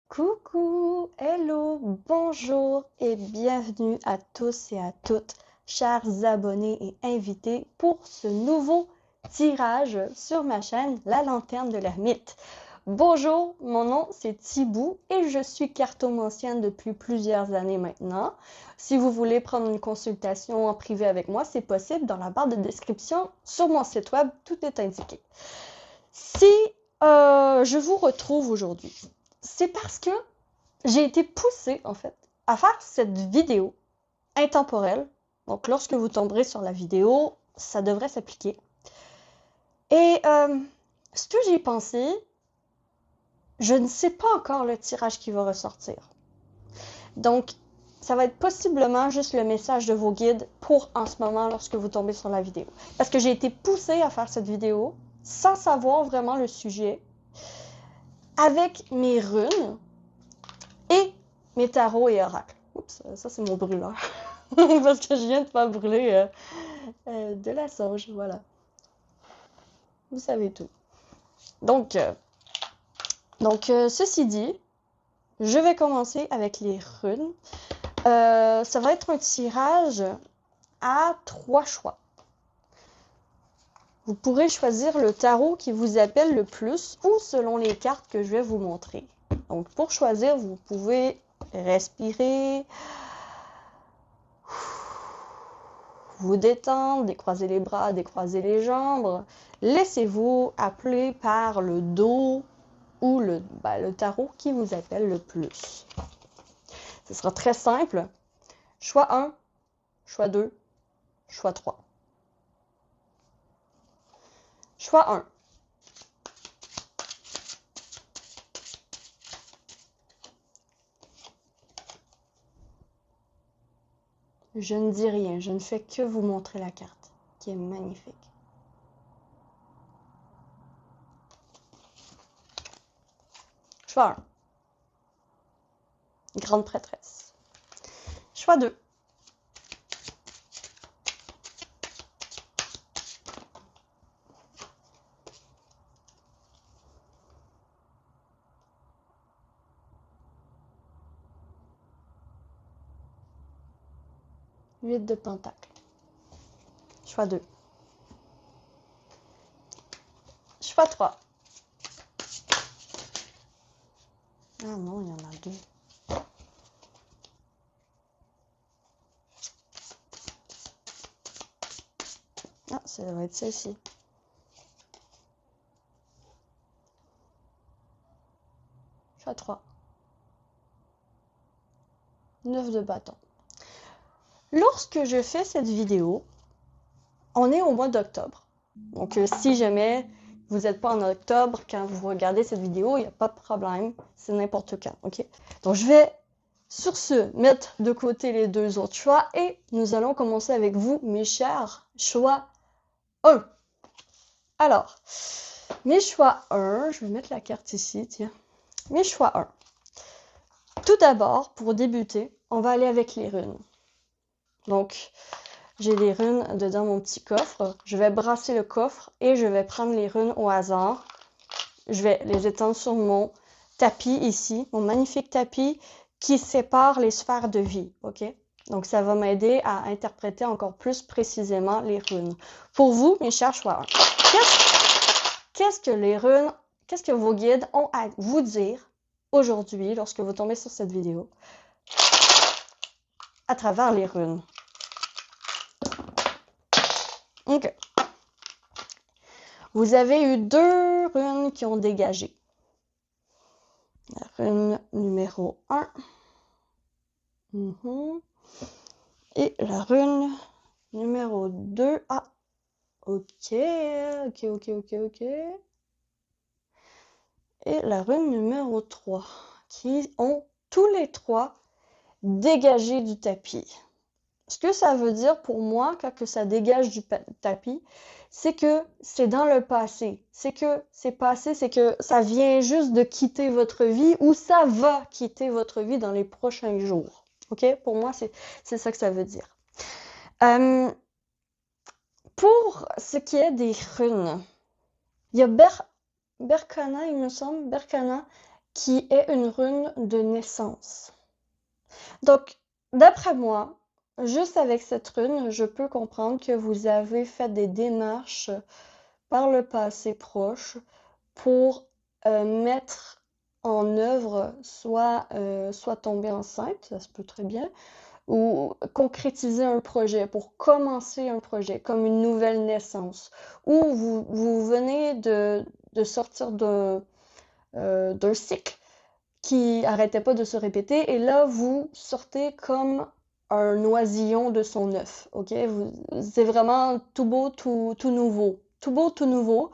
Coucou, hello, bonjour et bienvenue à tous et à toutes, chers abonnés et invités, pour ce nouveau tirage sur ma chaîne La Lanterne de l'Ermite. Bonjour, mon nom c'est Thibou et je suis cartomancienne depuis plusieurs années maintenant. Si vous voulez prendre une consultation en privé avec moi, c'est possible dans la barre de description sur mon site web, tout est indiqué. Si je vous retrouve aujourd'hui, c'est parce que j'ai été poussée, en fait, à faire cette vidéo intemporelle. Donc, lorsque vous tomberez sur la vidéo, ça devrait s'appliquer. Et ce que j'ai pensé, je ne sais pas encore le tirage qui va ressortir. Donc, ça va être possiblement juste le message de vos guides pour en ce moment lorsque vous tombez sur la vidéo. Parce que j'ai été poussée à faire cette vidéo sans savoir vraiment le sujet, avec mes runes et mes tarots et oracles. Oups, ça c'est mon brûleur. Parce que je viens de faire brûler de la sauge, voilà. Vous savez tout. Donc, ceci dit, je vais commencer avec les runes. Ça va être un tirage à 3 choix. Vous pourrez choisir le tarot qui vous appelle le plus ou selon les cartes que je vais vous montrer. Donc, pour choisir, vous pouvez respirer, vous détendre, décroiser les bras, décroiser les jambes. Laissez-vous appeler par le dos ou le tarot qui vous appelle le plus. Ce sera très simple. Choix 1, choix 2, choix 3. Choix 1. Je ne dis rien, je ne fais que vous montrer la carte, qui est magnifique. Choix 1. Grande prêtresse. Choix 2. Huit de pentacle. Choix 2. Choix 3. Ah non, il y en a 2. Ah, ça va être celle-ci. Choix 3. 9 de bâton. Lorsque je fais cette vidéo, on est au mois d'octobre. Donc, si jamais vous n'êtes pas en octobre quand vous regardez cette vidéo, il n'y a pas de problème. C'est n'importe quand, ok? Donc, je vais, sur ce, mettre de côté les deux autres choix et nous allons commencer avec vous, mes chers. Choix 1. Alors, mes choix 1, je vais mettre la carte ici, tiens. Mes choix 1. Tout d'abord, pour débuter, on va aller avec les runes. Donc, j'ai les runes dedans mon petit coffre. Je vais brasser le coffre et je vais prendre les runes au hasard. Je vais les étendre sur mon tapis ici, mon magnifique tapis qui sépare les sphères de vie, ok? Donc, ça va m'aider à interpréter encore plus précisément les runes. Pour vous, mes chers choix, qu'est-ce que les runes, qu'est-ce que vos guides ont à vous dire aujourd'hui lorsque vous tombez sur cette vidéo à travers les runes? Ok. Vous avez eu 2 runes qui ont dégagé. La rune numéro 1. Et la rune numéro 2. Ah, ok. Et la rune numéro 3. Qui ont tous les 3 dégagé du tapis. Ce que ça veut dire pour moi, quand ça dégage du tapis, c'est que c'est dans le passé. C'est que c'est passé, c'est que ça vient juste de quitter votre vie ou ça va quitter votre vie dans les prochains jours. OK? Pour moi, c'est ça que ça veut dire. Pour ce qui est des runes, il y a Berkana, il me semble, Berkana, qui est une rune de naissance. Donc, d'après moi, juste avec cette rune, je peux comprendre que vous avez fait des démarches par le passé proche pour mettre en œuvre soit tomber enceinte, ça se peut très bien, ou concrétiser un projet, pour commencer un projet, comme une nouvelle naissance, ou vous venez de sortir d'un cycle qui arrêtait pas de se répéter, et là, vous sortez comme un oisillon de son œuf, ok? C'est vraiment tout beau, tout nouveau. Tout beau, tout nouveau.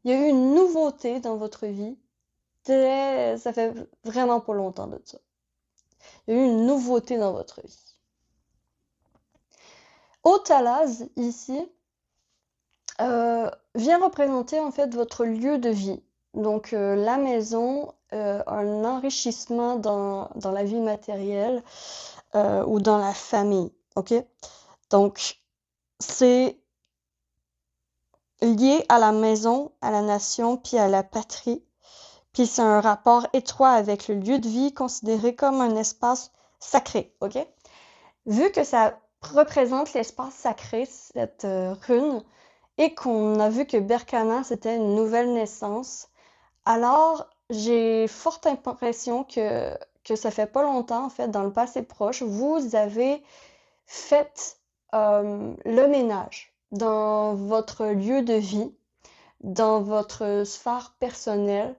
Il y a eu une nouveauté dans votre vie. Ça fait vraiment pas longtemps de ça. Il y a eu une nouveauté dans votre vie. Otalaz, ici, vient représenter en fait votre lieu de vie. Donc la maison, un enrichissement dans la vie matérielle ou dans la famille, ok? Donc c'est lié à la maison, à la nation, puis à la patrie. Puis c'est un rapport étroit avec le lieu de vie considéré comme un espace sacré, ok? Vu que ça représente l'espace sacré, cette rune, et qu'on a vu que Berkana, c'était une nouvelle naissance, alors j'ai forte impression que ça fait pas longtemps, en fait, dans le passé proche, vous avez fait le ménage dans votre lieu de vie, dans votre sphère personnelle,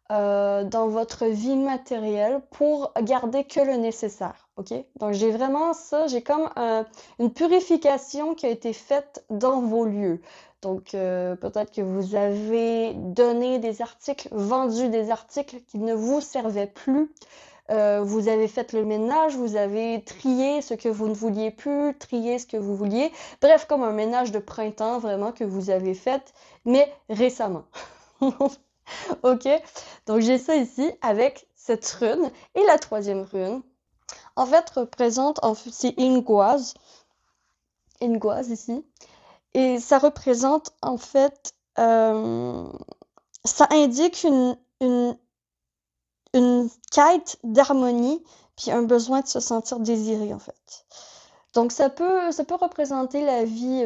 dans votre vie matérielle pour garder que le nécessaire, ok? Donc j'ai vraiment ça, j'ai comme une purification qui a été faite dans vos lieux. Donc peut-être que vous avez donné des articles, vendu des articles qui ne vous servaient plus. Vous avez fait le ménage, vous avez trié ce que vous ne vouliez plus, trié ce que vous vouliez. Bref, comme un ménage de printemps vraiment que vous avez fait, mais récemment. Ok, donc j'ai ça ici avec cette rune. Et la troisième rune, en fait, c'est Ingoise. Ingoise ici. Et ça représente, en fait, ça indique une quête d'harmonie, puis un besoin de se sentir désiré, en fait. Donc ça peut représenter la vie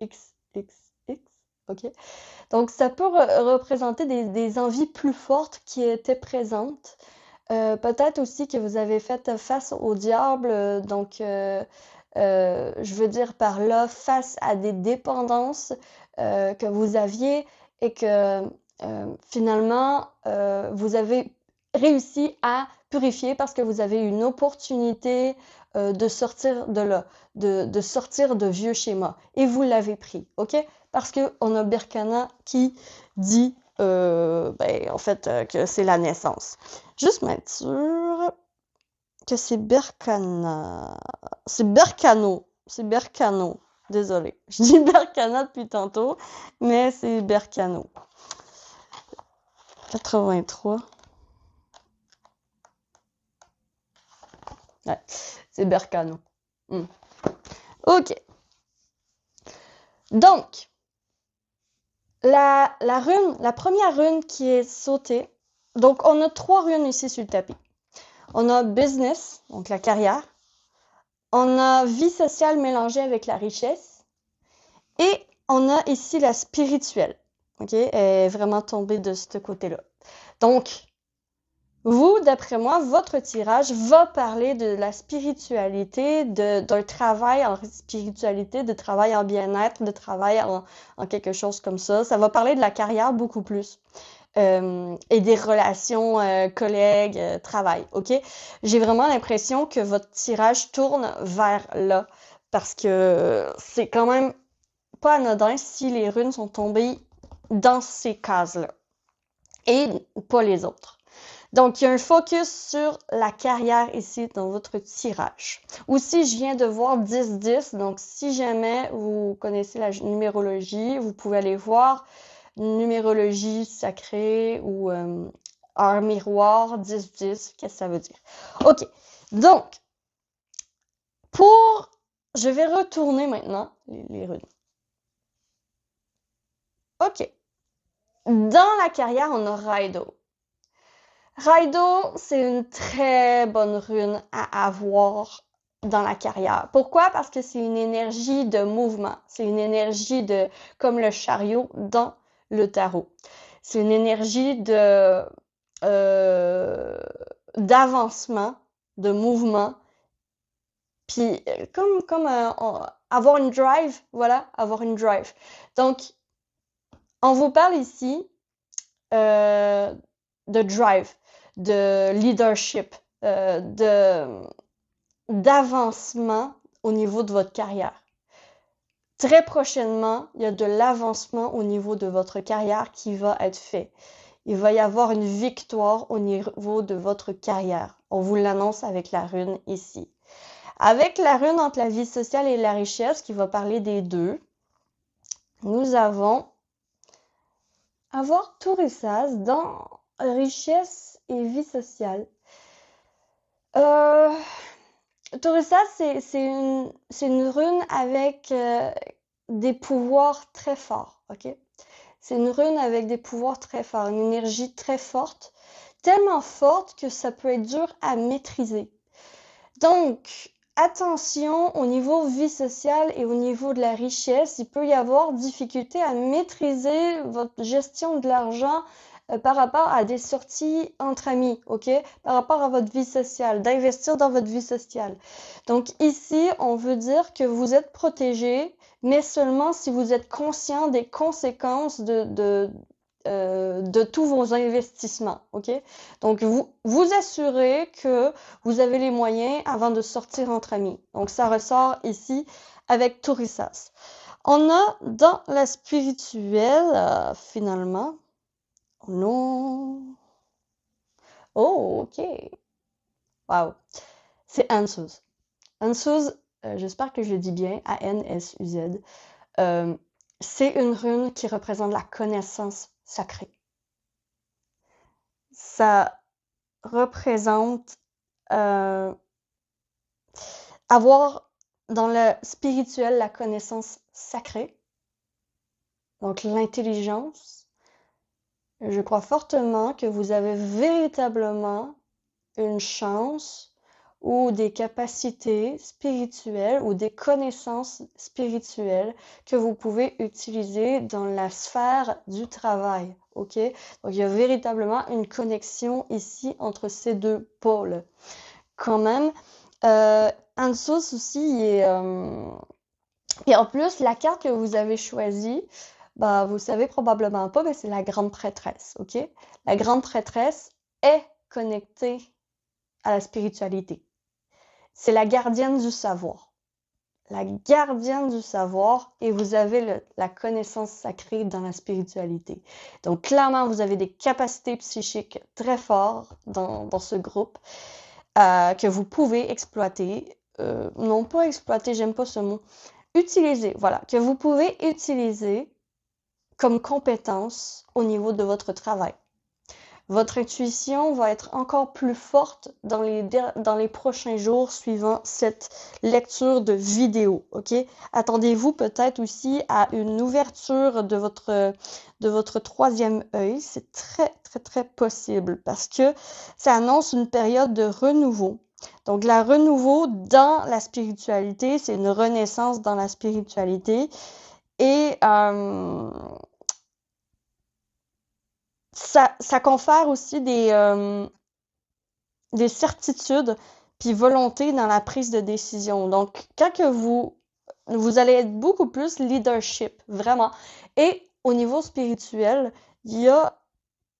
x, x, x, ok? Donc, ça peut représenter des envies plus fortes qui étaient présentes. Peut-être aussi que vous avez fait face au diable, je veux dire par là, face à des dépendances que vous aviez et que finalement, vous avez réussi à purifier parce que vous avez eu une opportunité de sortir de là, de sortir de vieux schémas. Et vous l'avez pris, ok? Parce qu'on a Berkana qui dit, en fait, que c'est la naissance. Juste m'être sûre que c'est Berkana. C'est Berkano. C'est Berkano. Désolée. Je dis Berkana depuis tantôt, mais c'est Berkano. 83. Ouais, c'est Berkano. Ok. Donc, la première rune qui est sautée, donc on a 3 runes ici sur le tapis. On a business, donc la carrière. On a vie sociale mélangée avec la richesse. Et on a ici la spirituelle. Ok, elle est vraiment tombée de ce côté-là. Donc, vous, d'après moi, votre tirage va parler de la spiritualité, d'un travail en spiritualité, de travail en bien-être, de travail en quelque chose comme ça. Ça va parler de la carrière beaucoup plus. Et des relations collègues, travail, ok? J'ai vraiment l'impression que votre tirage tourne vers là, parce que c'est quand même pas anodin si les runes sont tombées dans ces cases-là, et pas les autres. Donc, il y a un focus sur la carrière ici dans votre tirage. Aussi, je viens de voir 10-10, donc si jamais vous connaissez la numérologie, vous pouvez aller voir numérologie sacrée ou heure miroir 10-10, qu'est-ce que ça veut dire? Ok, donc, je vais retourner maintenant les runes. Ok, Dans la carrière, on a Raido. Raido, c'est une très bonne rune à avoir dans la carrière. Pourquoi? Parce que c'est une énergie de mouvement. C'est une énergie de, comme le chariot dans le tarot. C'est une énergie euh, d'avancement, de mouvement. Puis, avoir une drive, voilà, avoir une drive. Donc, on vous parle ici euh, de drive, de leadership, d'avancement au niveau de votre carrière. Très prochainement, il y a de l'avancement au niveau de votre carrière qui va être fait. Il va y avoir une victoire au niveau de votre carrière. On vous l'annonce avec la rune ici. Avec la rune entre la vie sociale et la richesse, qui va parler des deux, nous avons avoir Tourissas dans richesse et vie sociale. Euh, Tourissas, c'est une rune avec des pouvoirs très forts, ok? C'est une rune avec des pouvoirs très forts, une énergie très forte, tellement forte que ça peut être dur à maîtriser. Donc, attention au niveau vie sociale et au niveau de la richesse, il peut y avoir difficulté à maîtriser votre gestion de l'argent par rapport à des sorties entre amis, ok? Par rapport à votre vie sociale, d'investir dans votre vie sociale. Donc ici, on veut dire que vous êtes protégé, mais seulement si vous êtes conscient des conséquences de tous vos investissements, ok? Donc, vous assurez que vous avez les moyens avant de sortir entre amis. Donc, ça ressort ici avec Tourissas. On a dans la spirituelle, finalement, non. Oh, ok. Wow. C'est Ansuz. Ansuz, j'espère que je le dis bien, A-N-S-U-Z. Euh, c'est une rune qui représente la connaissance sacrée. Ça représente avoir dans le spirituel la connaissance sacrée, donc l'intelligence. Je crois fortement que vous avez véritablement une chance ou des capacités spirituelles ou des connaissances spirituelles que vous pouvez utiliser dans la sphère du travail, ok? Donc, il y a véritablement une connexion ici entre ces deux pôles. Quand même, Ansos aussi est... Et en plus, la carte que vous avez choisie, bah, vous savez probablement pas, mais c'est la grande prêtresse, ok? La grande prêtresse est connectée à la spiritualité. C'est la gardienne du savoir. La gardienne du savoir et vous avez la connaissance sacrée dans la spiritualité. Donc clairement, vous avez des capacités psychiques très fortes dans ce groupe que vous pouvez exploiter. Non pas exploiter, j'aime pas ce mot. Utiliser, voilà, que vous pouvez utiliser comme compétence au niveau de votre travail. Votre intuition va être encore plus forte dans les prochains jours suivant cette lecture de vidéo, ok? Attendez-vous peut-être aussi à une ouverture de votre troisième œil. C'est très, très, très possible parce que ça annonce une période de renouveau. Donc, la renouveau dans la spiritualité, c'est une renaissance dans la spiritualité. Et ça confère aussi des certitudes puis volonté dans la prise de décision. Donc, quand que vous allez être beaucoup plus leadership, vraiment. Et au niveau spirituel, il y a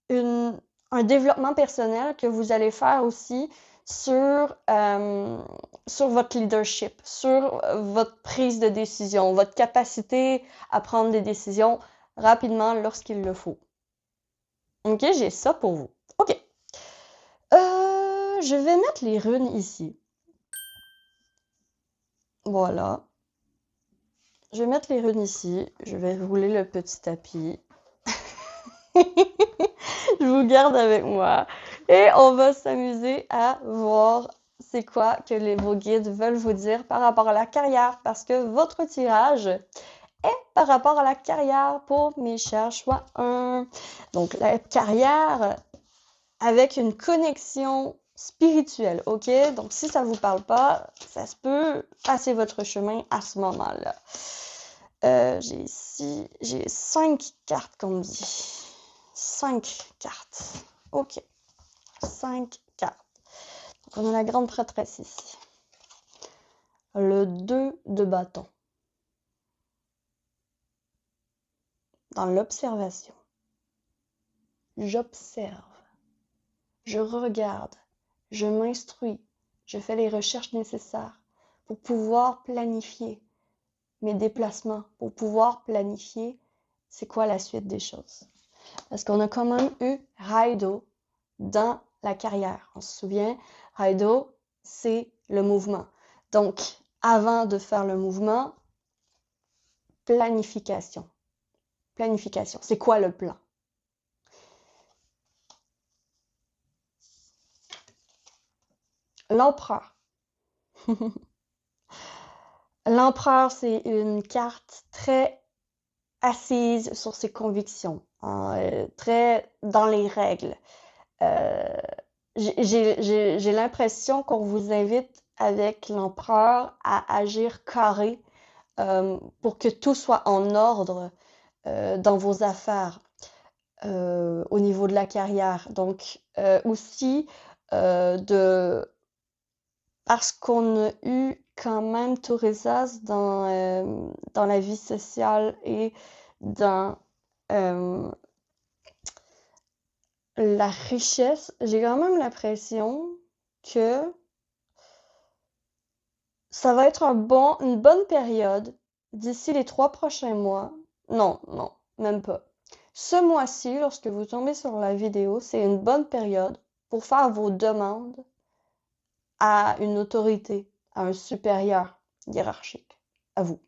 un développement personnel que vous allez faire aussi sur votre leadership, sur votre prise de décision, votre capacité à prendre des décisions rapidement lorsqu'il le faut. Ok, j'ai ça pour vous. Ok. Je vais mettre les runes ici. Voilà. Je vais mettre les runes ici. Je vais rouler le petit tapis. Je vous garde avec moi. Et on va s'amuser à voir c'est quoi que vos guides veulent vous dire par rapport à la carrière. Parce que votre tirage est par rapport à la carrière pour mes chers choix 1. Donc, la carrière avec une connexion spirituelle, ok? Donc, si ça vous parle pas, ça se peut, passez votre chemin à ce moment-là. J'ai ici, j'ai 5 cartes qu'on me dit. 5 cartes. Ok. 5 cartes. Donc, on a la grande prêtresse ici. Le 2 de bâton. Dans l'observation. J'observe. Je regarde. Je m'instruis. Je fais les recherches nécessaires pour pouvoir planifier mes déplacements, pour pouvoir planifier c'est quoi la suite des choses. Parce qu'on a quand même eu Raido dans la carrière. On se souvient, Raido, c'est le mouvement. Donc, avant de faire le mouvement, planification. Planification. C'est quoi le plan? L'empereur. L'empereur, c'est une carte très assise sur ses convictions, hein, très dans les règles. J'ai l'impression qu'on vous invite avec l'empereur à agir carré pour que tout soit en ordre dans vos affaires au niveau de la carrière. Donc aussi parce qu'on a eu quand même Tourisas dans la vie sociale et dans la richesse, j'ai quand même l'impression que ça va être une bonne période d'ici les 3 prochains mois. Non, même pas. Ce mois-ci, lorsque vous tombez sur la vidéo, c'est une bonne période pour faire vos demandes à une autorité, à un supérieur hiérarchique, à vous.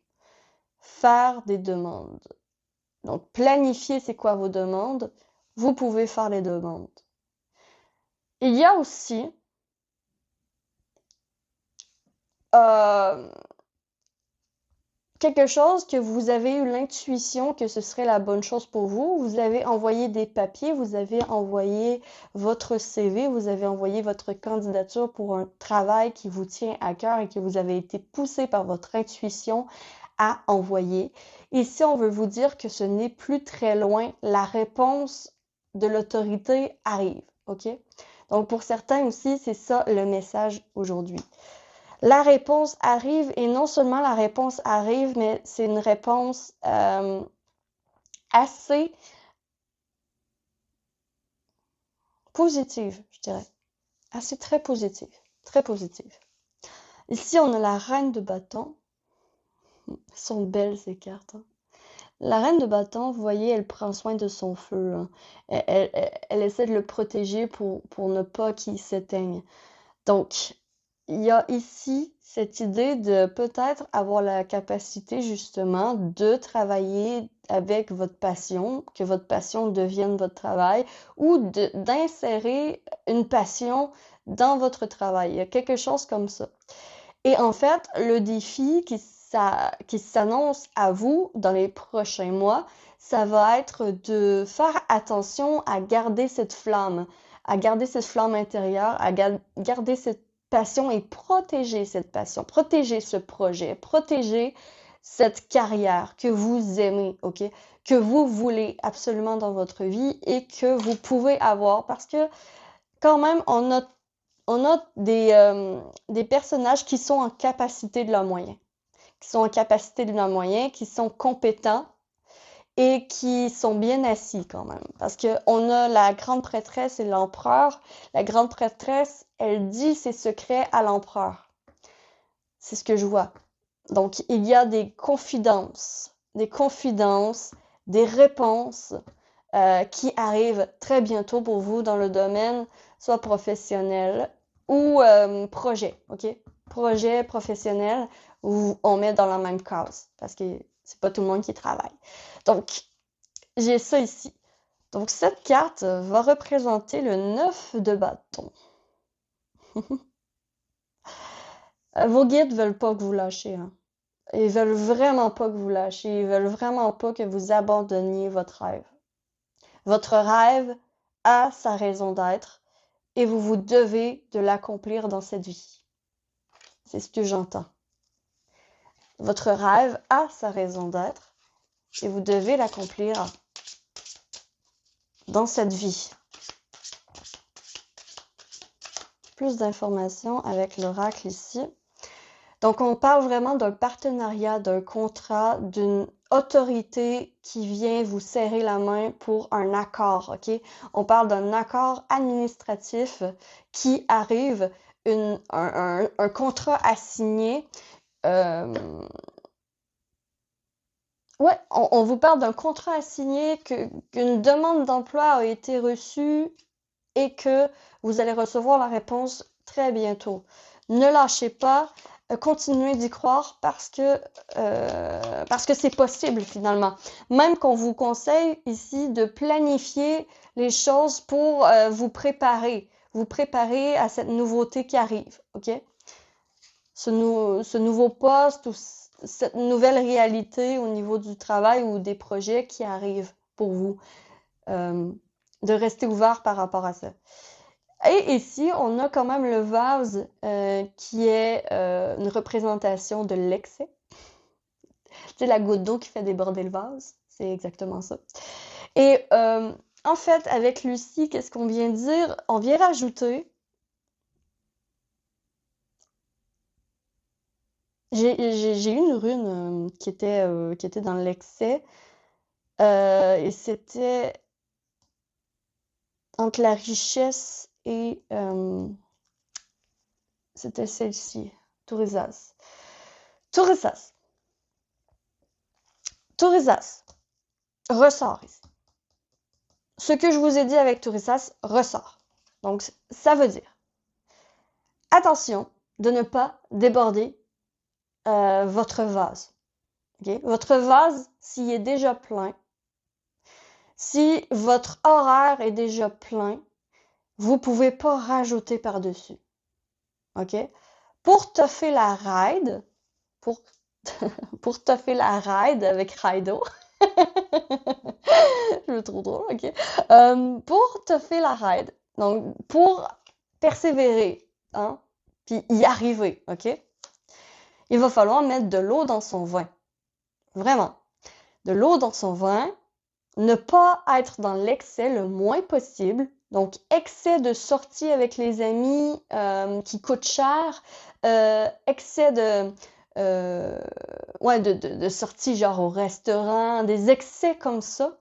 Faire des demandes. Donc, planifier c'est quoi vos demandes. Vous pouvez faire les demandes. Il y a aussi quelque chose que vous avez eu l'intuition que ce serait la bonne chose pour vous. Vous avez envoyé des papiers, vous avez envoyé votre CV, vous avez envoyé votre candidature pour un travail qui vous tient à cœur et que vous avez été poussé par votre intuition à envoyer. Ici, on veut vous dire que ce n'est plus très loin. La réponse de l'autorité arrive, ok? Donc, pour certains aussi, c'est ça le message aujourd'hui. La réponse arrive et non seulement la réponse arrive, mais c'est une réponse assez positive, je dirais. Assez très positive. Très positive. Ici, on a la reine de bâton. Elles sont belles ces cartes. Hein. La reine de bâton, vous voyez, elle prend soin de son feu. Hein. Elle essaie de le protéger pour ne pas qu'il s'éteigne. Donc, il y a ici cette idée de peut-être avoir la capacité justement de travailler avec votre passion, que votre passion devienne votre travail, ou d'insérer une passion dans votre travail. Il y a quelque chose comme ça. Et en fait, le défi qui s'annonce à vous dans les prochains mois, ça va être de faire attention à garder cette flamme intérieure, à garder cette passion et protéger cette passion, protéger ce projet, protéger cette carrière que vous aimez, ok? Que vous voulez absolument dans votre vie et que vous pouvez avoir parce que quand même, on a des personnages qui sont en capacité de leurs moyens, qui sont compétents et qui sont bien assis quand même. Parce qu'on a la grande prêtresse et l'empereur. La grande prêtresse, elle dit ses secrets à l'empereur. C'est ce que je vois. Donc, il y a des confidences, des réponses qui arrivent très bientôt pour vous dans le domaine soit professionnel ou projet, ok? Projet professionnel où on met dans la même case parce que c'est pas tout le monde qui travaille. Donc, j'ai ça ici. Donc, cette carte va représenter le 9 de bâton. Vos guides veulent pas que vous lâchiez. Hein. Ils veulent vraiment pas que vous lâchiez. Ils veulent vraiment pas que vous abandonniez votre rêve. Votre rêve a sa raison d'être et vous vous devez de l'accomplir dans cette vie. C'est ce que j'entends. Votre rêve a sa raison d'être et vous devez l'accomplir dans cette vie. Plus d'informations avec l'oracle ici. Donc, on parle vraiment d'un partenariat, d'un contrat, d'une autorité qui vient vous serrer la main pour un accord, OK? On parle d'un accord administratif qui arrive, un contrat à signer. Ouais, on vous parle d'un contrat à signer, qu'une demande d'emploi a été reçue et que vous allez recevoir la réponse très bientôt. Ne lâchez pas, continuez d'y croire parce que c'est possible finalement. Même qu'on vous conseille ici de planifier les choses pour vous préparer à cette nouveauté qui arrive, ok? Ce nouveau poste ou cette nouvelle réalité au niveau du travail ou des projets qui arrivent pour vous. De rester ouvert par rapport à ça. Et ici, on a quand même le vase qui est une représentation de l'excès. Tu sais, la goutte d'eau qui fait déborder le vase, c'est exactement ça. Et en fait, avec Lucie, qu'est-ce qu'on vient dire? On vient rajouter... J'ai une rune qui était dans l'excès. Et c'était entre la richesse et... c'était celle-ci, Tourisas. Tourisas. Tourisas ressort ici. Ce que je vous ai dit avec Tourisas ressort. Donc, ça veut dire, attention de ne pas déborder votre vase. Okay? Votre vase, s'il est déjà plein, si votre horaire est déjà plein, vous pouvez pas rajouter par-dessus. OK? Pour toffer la ride, pour toffer la ride avec Raido, je le trouve drôle, OK? Pour toffer la ride, donc pour persévérer, hein, puis y arriver, OK? Il va falloir mettre de l'eau dans son vin. Vraiment. De l'eau dans son vin, ne pas être dans l'excès le moins possible. Donc, excès de sortie avec les amis qui coûtent cher, excès de sortie genre au restaurant, des excès comme ça.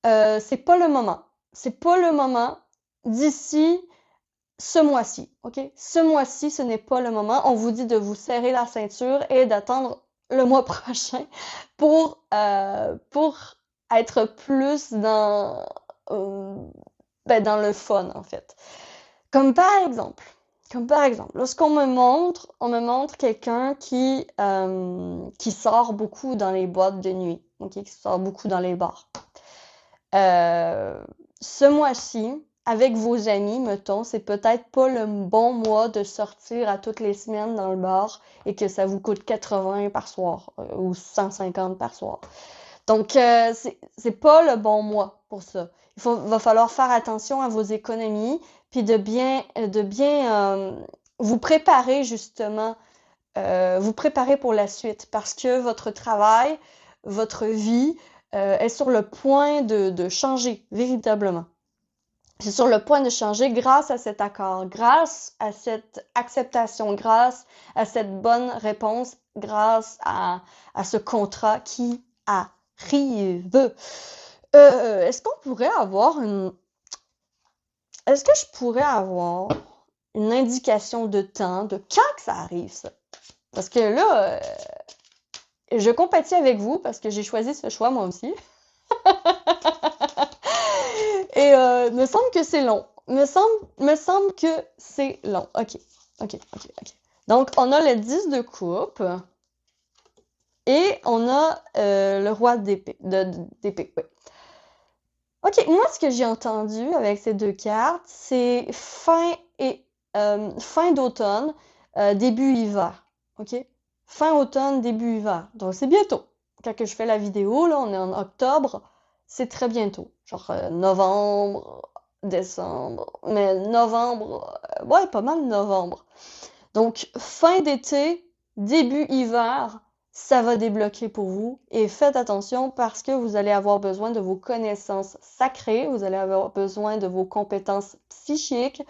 C'est pas le moment. C'est pas le moment d'ici ce mois-ci, OK? Ce mois-ci, ce n'est pas le moment. On vous dit de vous serrer la ceinture et d'attendre le mois prochain pour être plus dans le fun, en fait. Comme par exemple, lorsqu'on on me montre quelqu'un qui sort beaucoup dans les boîtes de nuit, okay? Qui sort beaucoup dans les bars. Ce mois-ci, avec vos amis, mettons, c'est peut-être pas le bon mois de sortir à toutes les semaines dans le bar et que ça vous coûte 80 par soir ou 150 par soir. Donc, c'est pas le bon mois pour ça. Va falloir faire attention à vos économies puis de bien vous préparer justement, vous préparer pour la suite parce que votre travail, votre vie est sur le point de changer véritablement. C'est sur le point de changer grâce à cet accord, grâce à cette acceptation, grâce à cette bonne réponse, grâce à ce contrat qui arrive. Est-ce qu'on pourrait avoir Est-ce que je pourrais avoir une indication de temps, de quand que ça arrive, ça? Parce que là, je compatis avec vous parce que j'ai choisi ce choix moi aussi. Et me semble que c'est long. Me semble que c'est long. OK. Donc, on a le 10 de coupe. Et on a le roi d'épée. Oui. OK, moi, ce que j'ai entendu avec ces deux cartes, c'est fin d'automne, début hiver. OK? fin automne, début hiver. Donc, c'est bientôt. Quand que je fais la vidéo, là, on est en octobre, c'est très bientôt. Genre novembre, décembre. Mais novembre, ouais, pas mal novembre. Donc, fin d'été, début hiver, ça va débloquer pour vous. Et faites attention parce que vous allez avoir besoin de vos connaissances sacrées, vous allez avoir besoin de vos compétences psychiques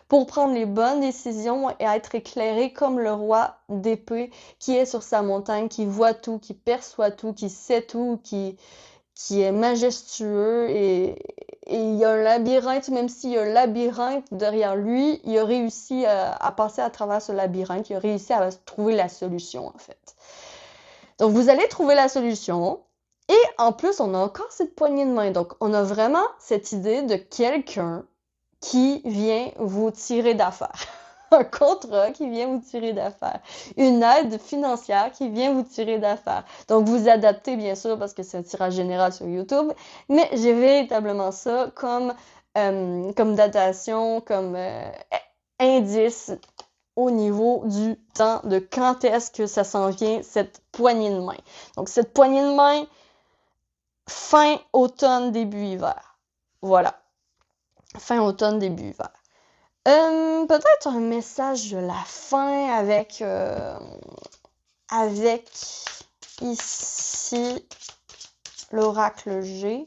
pour prendre les bonnes décisions et être éclairé comme le roi d'épée qui est sur sa montagne, qui voit tout, qui perçoit tout, qui sait tout, qui est majestueux et il y a un labyrinthe, même s'il y a un labyrinthe derrière lui, il a réussi à passer à travers ce labyrinthe, il a réussi à trouver la solution en fait. Donc vous allez trouver la solution et en plus on a encore cette poignée de main. Donc on a vraiment cette idée de quelqu'un qui vient vous tirer d'affaire. Un contrat qui vient vous tirer d'affaire. Une aide financière qui vient vous tirer d'affaire. Donc, vous adaptez, bien sûr, parce que c'est un tirage général sur YouTube, mais j'ai véritablement ça comme datation, comme indice au niveau du temps de quand est-ce que ça s'en vient, cette poignée de main. Donc, cette poignée de main, fin automne, début hiver. Voilà. Fin automne, début hiver. Peut-être un message de la fin avec ici l'oracle G.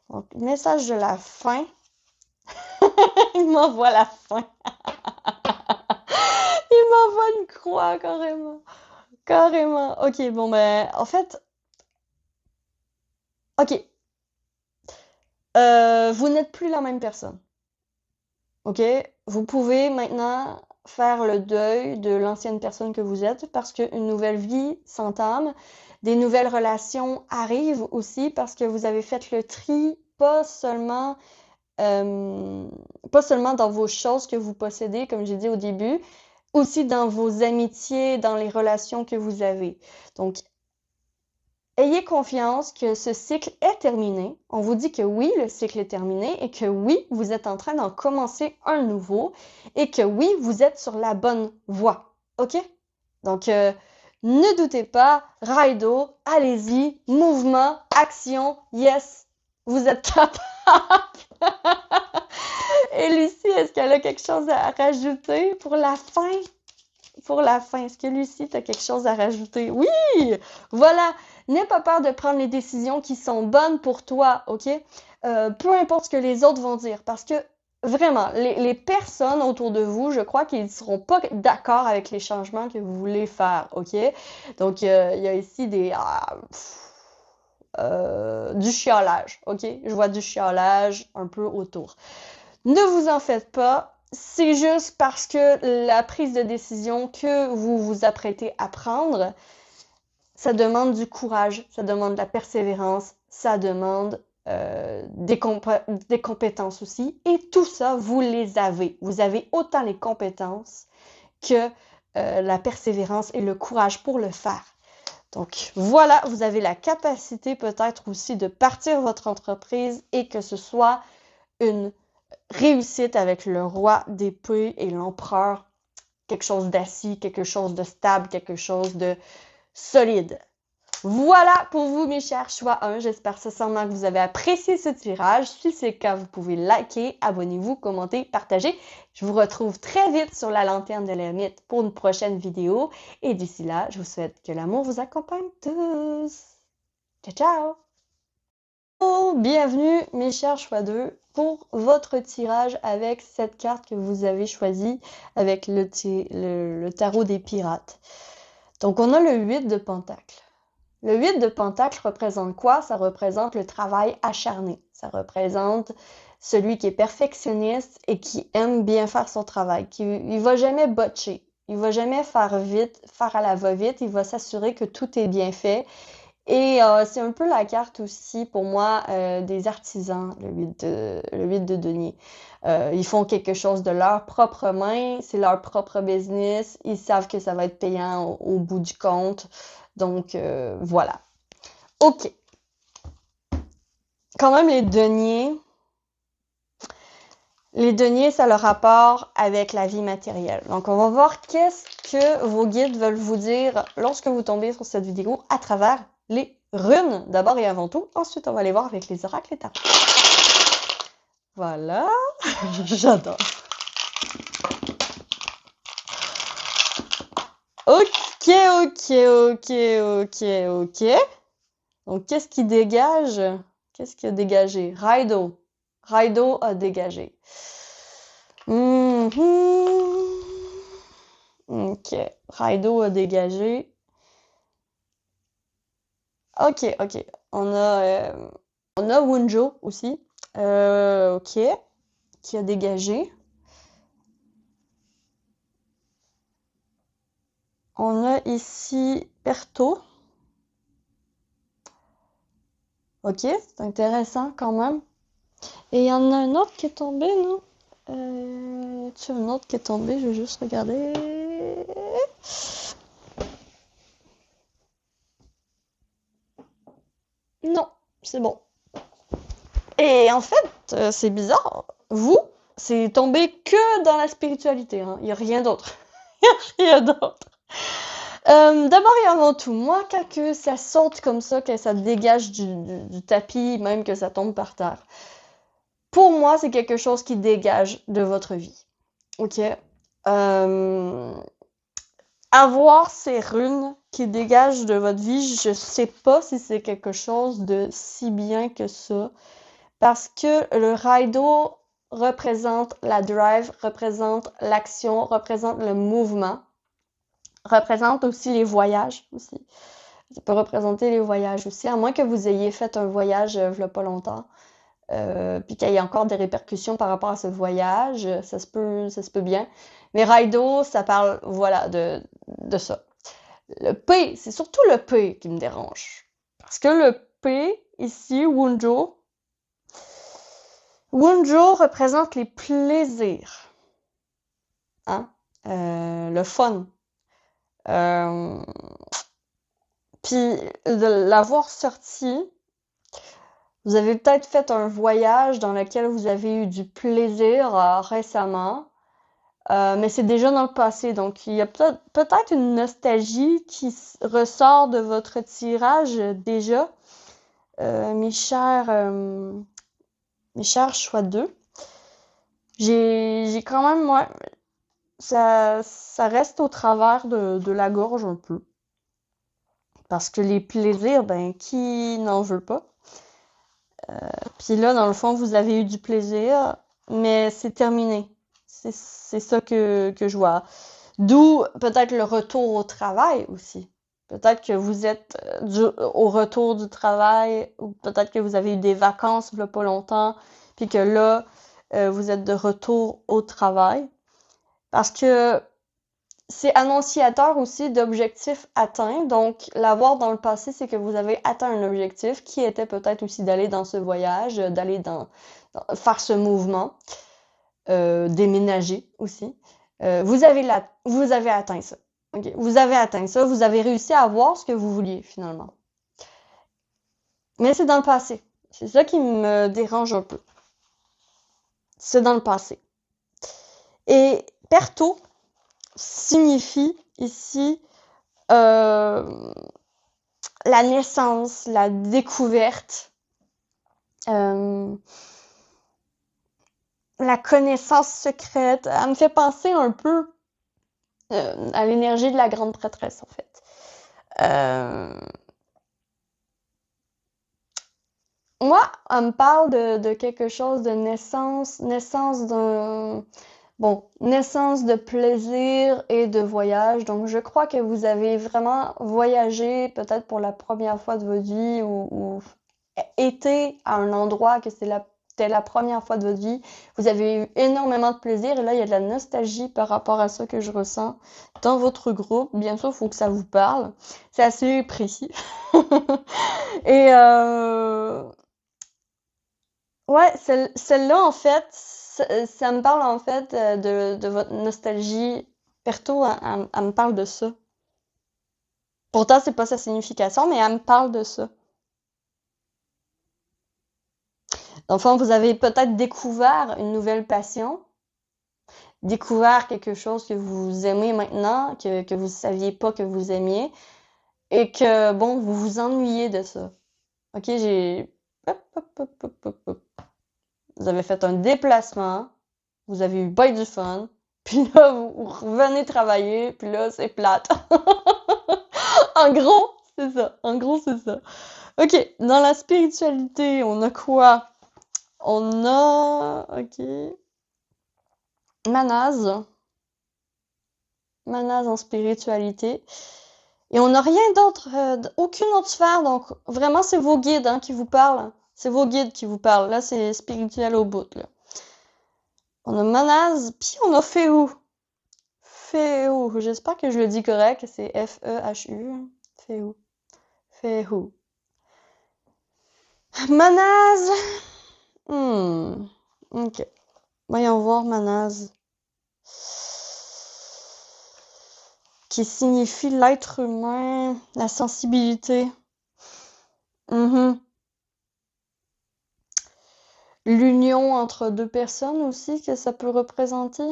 Donc, message de la fin. Il m'envoie la fin. Il m'envoie une croix, carrément. Carrément. Ok, bon, ben, en fait, ok. Vous n'êtes plus la même personne. Ok? Vous pouvez maintenant faire le deuil de l'ancienne personne que vous êtes parce qu'une nouvelle vie s'entame. Des nouvelles relations arrivent aussi parce que vous avez fait le tri, pas seulement dans vos choses que vous possédez, comme j'ai dit au début, aussi dans vos amitiés, dans les relations que vous avez. Donc, ayez confiance que ce cycle est terminé. On vous dit que oui, le cycle est terminé et que oui, vous êtes en train d'en commencer un nouveau et que oui, vous êtes sur la bonne voie. OK? Donc, ne doutez pas, Raido, allez-y, mouvement, action, yes, vous êtes capable. Et Lucie, est-ce qu'elle a quelque chose à rajouter pour la fin? Pour la fin, est-ce que Lucie, tu as quelque chose à rajouter? Oui! Voilà! N'aie pas peur de prendre les décisions qui sont bonnes pour toi, OK? Peu importe ce que les autres vont dire, parce que vraiment, les personnes autour de vous, je crois qu'ils ne seront pas d'accord avec les changements que vous voulez faire, OK? Donc, il y a ici du chiolage, OK? Je vois du chiolage un peu autour. Ne vous en faites pas, c'est juste parce que la prise de décision que vous vous apprêtez à prendre, ça demande du courage, ça demande de la persévérance, ça demande des compétences aussi. Et tout ça, vous les avez. Vous avez autant les compétences que la persévérance et le courage pour le faire. Donc voilà, vous avez la capacité peut-être aussi de partir votre entreprise et que ce soit une réussite avec le roi d'épée et l'empereur, quelque chose d'assis, quelque chose de stable, quelque chose de solide. Voilà pour vous, mes chers choix 1. J'espère sincèrement que vous avez apprécié ce tirage. Si c'est le cas, vous pouvez liker, abonnez-vous, commenter, partager. Je vous retrouve très vite sur la lanterne de l'ermite pour une prochaine vidéo. Et d'ici là, je vous souhaite que l'amour vous accompagne tous. Ciao, ciao! Bienvenue, mes chers choix 2, pour votre tirage avec cette carte que vous avez choisie avec le tarot des pirates. Donc, on a le 8 de Pentacle. Le 8 de Pentacle représente quoi? Ça représente le travail acharné. Ça représente celui qui est perfectionniste et qui aime bien faire son travail. Il va jamais botcher. Il va jamais faire vite, faire à la va-vite. Il va s'assurer que tout est bien fait. Et c'est un peu la carte aussi pour moi des artisans, le 8 de denier. Ils font quelque chose de leur propre main, c'est leur propre business, ils savent que ça va être payant au bout du compte. Donc voilà. OK. Quand même les deniers, ça a le rapport avec la vie matérielle. Donc on va voir qu'est-ce que vos guides veulent vous dire lorsque vous tombez sur cette vidéo à travers les runes, d'abord et avant tout. Ensuite, on va aller voir avec les oracles et tarots. Voilà, j'adore. Ok. Donc, qu'est-ce qui dégage? Qu'est-ce qui a dégagé? Raido. Raido a dégagé. Ok. Raido a dégagé. Ok. On a Wunjo aussi. Ok. Qui a dégagé. On a ici Perto. Ok, c'est intéressant quand même. Et il y en a un autre qui est tombé, non? Tu as un autre qui est tombé, je vais juste regarder. Non, c'est bon. Et en fait, c'est bizarre. Vous, c'est tombé que dans la spiritualité. Hein. Il n'y a rien d'autre. Il n'y a rien d'autre. D'abord et avant tout, moi, quand ça saute comme ça, que ça dégage du tapis, même que ça tombe par terre, pour moi, c'est quelque chose qui dégage de votre vie. Ok? Avoir ces runes qui dégagent de votre vie, je sais pas si c'est quelque chose de si bien que ça. Parce que le Raido représente la drive, représente l'action, représente le mouvement, représente aussi les voyages aussi. Ça peut représenter les voyages aussi, à moins que vous ayez fait un voyage il y a pas longtemps. Puis qu'il y ait encore des répercussions par rapport à ce voyage, ça se peut bien. Mais Raido, ça parle, voilà, de ça. Le P, c'est surtout le P qui me dérange. Parce que le P, ici, Wunjo représente les plaisirs. Hein? Le fun. Puis, de l'avoir sorti, vous avez peut-être fait un voyage dans lequel vous avez eu du plaisir récemment, mais c'est déjà dans le passé, donc il y a peut-être une nostalgie qui ressort de votre tirage déjà. Mes chers choix 2. J'ai quand même, moi, ça reste au travers de la gorge un peu. Parce que les plaisirs, ben, qui n'en veut pas? Puis là, dans le fond, vous avez eu du plaisir, mais c'est terminé. C'est ça que je vois. D'où peut-être le retour au travail aussi. Peut-être que vous êtes au retour du travail, ou peut-être que vous avez eu des vacances il y a pas longtemps, puis que là, vous êtes de retour au travail. Parce que c'est annonciateur aussi d'objectifs atteints. Donc, l'avoir dans le passé, c'est que vous avez atteint un objectif qui était peut-être aussi d'aller dans ce voyage, d'aller faire ce mouvement, déménager aussi. Vous avez atteint ça. Okay. Vous avez atteint ça. Vous avez réussi à avoir ce que vous vouliez finalement. Mais c'est dans le passé. C'est ça qui me dérange un peu. C'est dans le passé. Et Perto signifie ici la naissance, la découverte, la connaissance secrète. Elle me fait penser un peu à l'énergie de la grande prêtresse, en fait. Moi, elle me parle de quelque chose de naissance naissance de plaisir et de voyage. Donc, je crois que vous avez vraiment voyagé peut-être pour la première fois de votre vie ou été à un endroit que c'était la première fois de votre vie. Vous avez eu énormément de plaisir et là, il y a de la nostalgie par rapport à ça que je ressens dans votre groupe. Bien sûr, il faut que ça vous parle. C'est assez précis. Et ouais, celle-là, en fait, ça me parle en fait de votre nostalgie. Perto, elle me parle de ça. Pourtant, c'est pas sa signification, mais elle me parle de ça. Dans le fond, vous avez peut-être découvert une nouvelle passion, découvert quelque chose que vous aimez maintenant, que vous saviez pas que vous aimiez, et que, bon, vous vous ennuyez de ça. OK, hop, hop, hop, hop, hop, hop. Vous avez fait un déplacement, vous avez eu bien du fun, puis là, vous revenez travailler, puis là, c'est plate. En gros, c'est ça. En gros, c'est ça. OK, dans la spiritualité, on a quoi? On a... OK. Manaz. Manaz en spiritualité. Et on n'a rien d'autre, aucune autre sphère, donc vraiment, c'est vos guides hein, qui vous parlent. C'est vos guides qui vous parlent. Là, c'est spirituel au bout, là. On a Manaz, puis on a Féhu. Féhu, j'espère que je le dis correct, c'est F-E-H-U. Féhu. Féhu. Manaz. Ok. Voyons voir Manaz. Qui signifie l'être humain, la sensibilité. L'union entre deux personnes aussi, que ça peut représenter.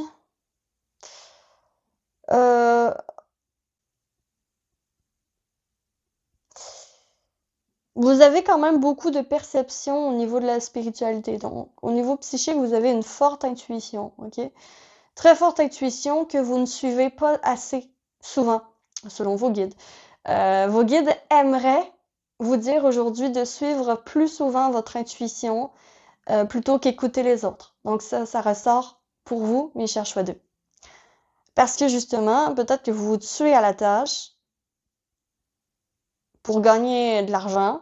Vous avez quand même beaucoup de perception au niveau de la spiritualité. Donc, au niveau psychique, vous avez une forte intuition, ok? Très forte intuition que vous ne suivez pas assez souvent, selon vos guides. Vos guides aimeraient vous dire aujourd'hui de suivre plus souvent votre intuition plutôt qu'écouter les autres. Donc ça ressort pour vous, mes chers choix d'eux. Parce que justement, peut-être que vous vous tuez à la tâche pour gagner de l'argent,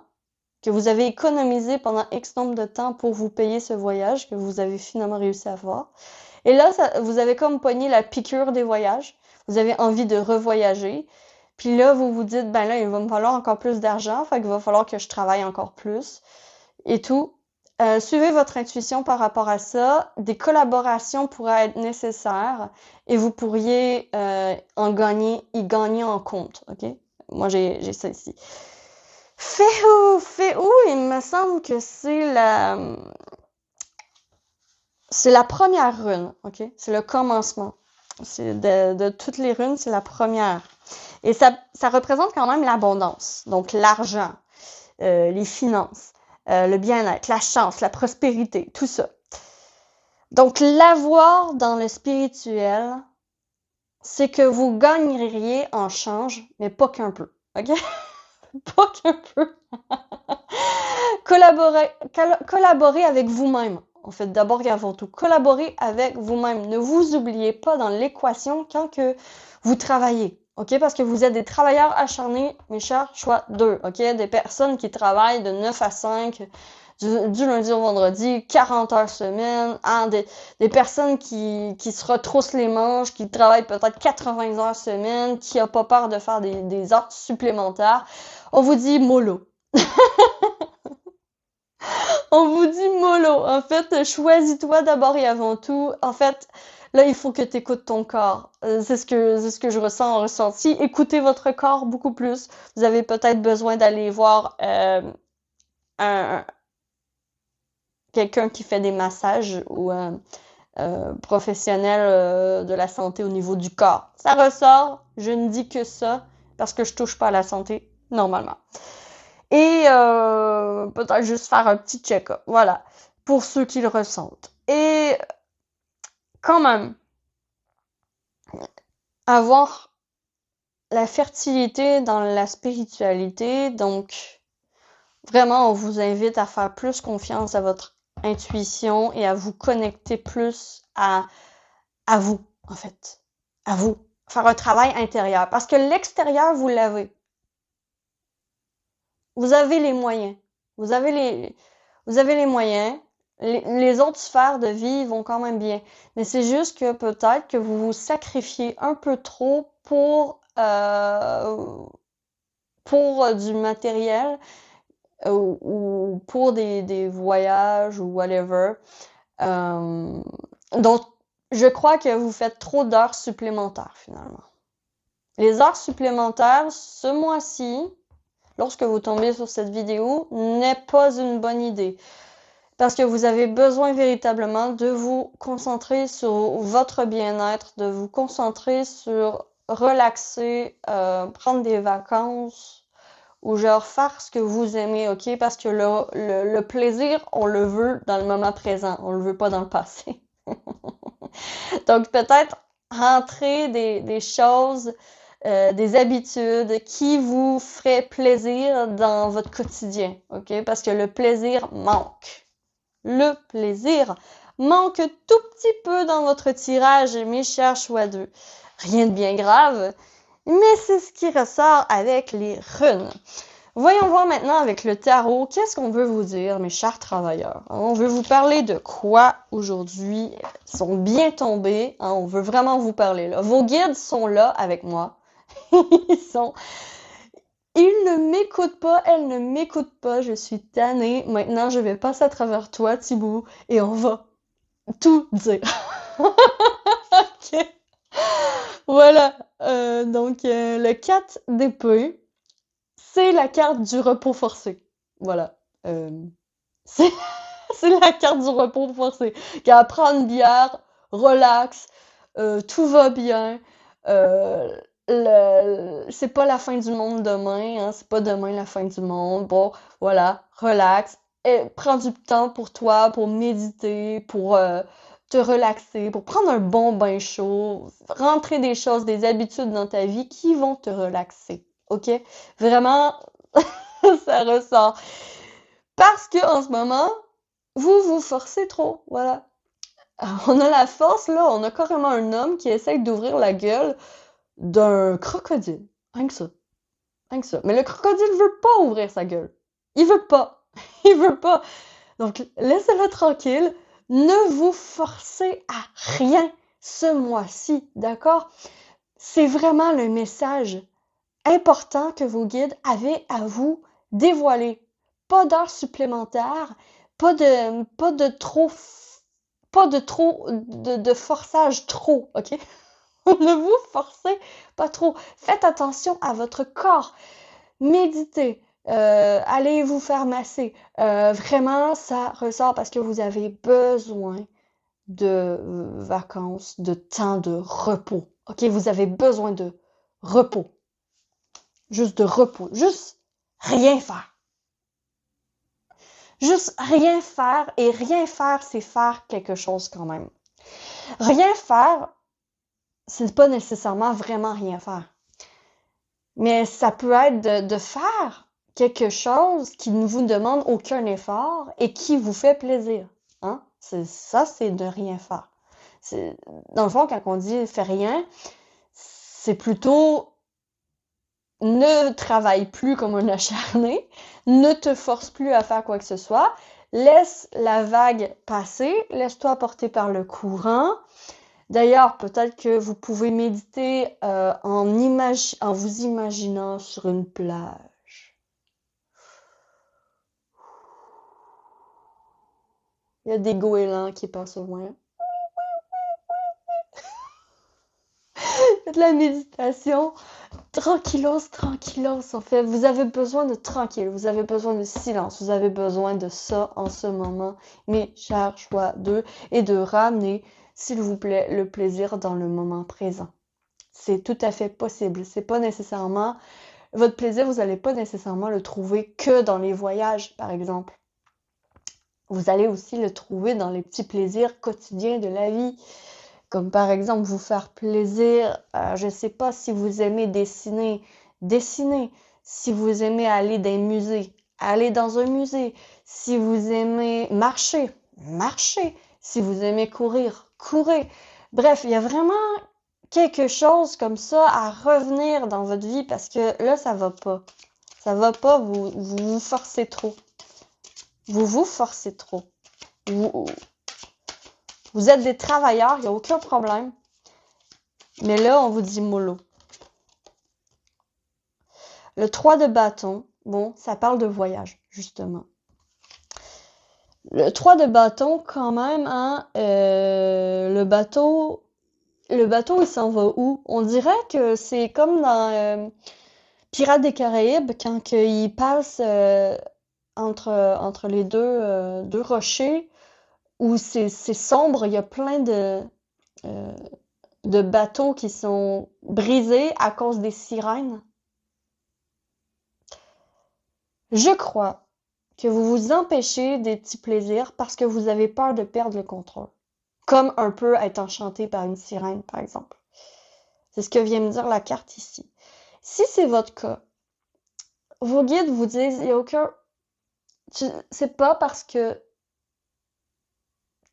que vous avez économisé pendant X nombre de temps pour vous payer ce voyage que vous avez finalement réussi à faire. Et là, vous avez comme pogné la piqûre des voyages. Vous avez envie de revoyager. Puis là, vous vous dites, ben là, il va me falloir encore plus d'argent, fait qu'il va falloir que je travaille encore plus et tout. Suivez votre intuition par rapport à ça. Des collaborations pourraient être nécessaires et vous pourriez y gagner en compte, ok? Moi, j'ai ça ici. Féhu, il me semble que c'est la première rune, ok? C'est le commencement. C'est de toutes les runes, c'est la première. Et ça représente quand même l'abondance, donc l'argent, les finances, le bien-être, la chance, la prospérité, tout ça. Donc l'avoir dans le spirituel, c'est que vous gagneriez en change, mais pas qu'un peu, ok? Pas qu'un peu. Collaborer avec vous-même. En fait, d'abord et avant tout, collaborer avec vous-même. Ne vous oubliez pas dans l'équation quand que vous travaillez. OK? Parce que vous êtes des travailleurs acharnés, mes chers choix 2. OK? Des personnes qui travaillent de 9 à 5, du lundi au vendredi, 40 heures semaine, hein, des personnes qui se retroussent les manches, qui travaillent peut-être 80 heures semaine, qui n'ont pas peur de faire des heures supplémentaires. On vous dit mollo. On vous dit mollo. En fait, choisis-toi d'abord et avant tout. En fait, là, il faut que tu écoutes ton corps. C'est ce que je ressens en ressenti. Écoutez votre corps beaucoup plus. Vous avez peut-être besoin d'aller voir quelqu'un qui fait des massages ou un professionnel de la santé au niveau du corps. Ça ressort. Je ne dis que ça parce que je touche pas à la santé normalement. Et peut-être juste faire un petit check-up. Voilà. Pour ceux qui le ressentent. Et quand même, avoir la fertilité dans la spiritualité, donc vraiment, on vous invite à faire plus confiance à votre intuition et à vous connecter plus à vous, en fait. À vous. Faire un travail intérieur. Parce que l'extérieur, vous l'avez. Vous avez les moyens. Vous avez les moyens. Les autres sphères de vie vont quand même bien. Mais c'est juste que peut-être que vous vous sacrifiez un peu trop pour du matériel ou pour des voyages ou whatever. Donc, je crois que vous faites trop d'heures supplémentaires finalement. Les heures supplémentaires, ce mois-ci, lorsque vous tombez sur cette vidéo, n'est pas une bonne idée. parce que vous avez besoin véritablement de vous concentrer sur votre bien-être, de vous concentrer sur relaxer, prendre des vacances ou genre faire ce que vous aimez, ok? Parce que le plaisir, on le veut dans le moment présent, on le veut pas dans le passé. Donc peut-être rentrer des choses, des habitudes qui vous feraient plaisir dans votre quotidien, ok? Parce que le plaisir manque. Le plaisir manque tout petit peu dans votre tirage, mes chers choix 2. Rien de bien grave, mais c'est ce qui ressort avec les runes. Voyons voir maintenant avec le tarot, qu'est-ce qu'on veut vous dire, mes chers travailleurs? On veut vous parler de quoi aujourd'hui? Ils sont bien tombés, hein, on veut vraiment vous parler là. Vos guides sont là avec moi. Ils ne m'écoutent pas, elles ne m'écoutent pas, je suis tannée. Maintenant, je vais passer à travers toi, Thibaut, et on va tout dire. Ok. Voilà. Donc, le 4 d'épée, c'est la carte du repos forcé. Voilà. C'est c'est la carte du repos forcé. Qu'à prendre une bière, relax, tout va bien. Euh, c'est pas la fin du monde demain, hein, c'est pas demain la fin du monde. Bon, voilà, relax. Et prends du temps pour toi, pour méditer, pour te relaxer, pour prendre un bon bain chaud, rentrer des choses, des habitudes dans ta vie qui vont te relaxer. OK? Vraiment, ça ressort. Parce que en ce moment, vous vous forcez trop, voilà. On a la force, là, on a carrément un homme qui essaye d'ouvrir la gueule d'un crocodile. Rien que ça. Rien que ça. Mais le crocodile veut pas ouvrir sa gueule. Il veut pas. Il veut pas. Donc, laissez-le tranquille. Ne vous forcez à rien ce mois-ci, d'accord? C'est vraiment le message important que vos guides avaient à vous dévoiler. Pas d'heures supplémentaires, pas de trop, de forçage trop, ok? Ne vous forcez pas trop. Faites attention à votre corps. Méditez. Allez vous faire masser. Vraiment, ça ressort parce que vous avez besoin de vacances, de temps de repos. Ok? Vous avez besoin de repos. Juste de repos. Juste rien faire. Juste rien faire. Et rien faire, c'est faire quelque chose quand même. Rien faire, c'est pas nécessairement vraiment rien faire. Mais ça peut être de faire quelque chose qui ne vous demande aucun effort et qui vous fait plaisir. Hein? C'est de rien faire. Dans le fond, quand on dit fais rien, c'est plutôt ne travaille plus comme un acharné, ne te force plus à faire quoi que ce soit, laisse la vague passer, laisse-toi porter par le courant. D'ailleurs, peut-être que vous pouvez méditer en vous imaginant sur une plage. Il y a des goélands qui passent au loin. Faites de la méditation. Tranquillos, tranquillos, en fait. Vous avez besoin de tranquille, vous avez besoin de silence, vous avez besoin de ça en ce moment, mes chers choix 2, et de ramener, s'il vous plaît, le plaisir dans le moment présent. C'est tout à fait possible. C'est pas nécessairement... Votre plaisir, vous n'allez pas nécessairement le trouver que dans les voyages, par exemple. Vous allez aussi le trouver dans les petits plaisirs quotidiens de la vie. Comme par exemple vous faire plaisir, je sais pas si vous aimez dessiner, dessiner. Si vous aimez aller dans un musée, aller dans un musée. Si vous aimez marcher, marcher. Si vous aimez courir, courir. Bref, il y a vraiment quelque chose comme ça à revenir dans votre vie parce que là, ça va pas. Ça va pas, vous forcez trop. Vous forcez trop. Vous êtes des travailleurs, il n'y a aucun problème. Mais là, on vous dit mollo. Le 3 de bâton, bon, ça parle de voyage, justement. Le 3 de bâton, quand même, hein, le bateau, il s'en va où? On dirait que c'est comme dans Pirates des Caraïbes, quand il passe entre les deux rochers où c'est sombre, il y a plein euh, de bateaux qui sont brisés à cause des sirènes. Je crois que vous vous empêchez des petits plaisirs parce que vous avez peur de perdre le contrôle. Comme un peu être enchanté par une sirène, par exemple. C'est ce que vient me dire la carte ici. Si c'est votre cas, vos guides vous disent, il y a aucun... C'est pas parce que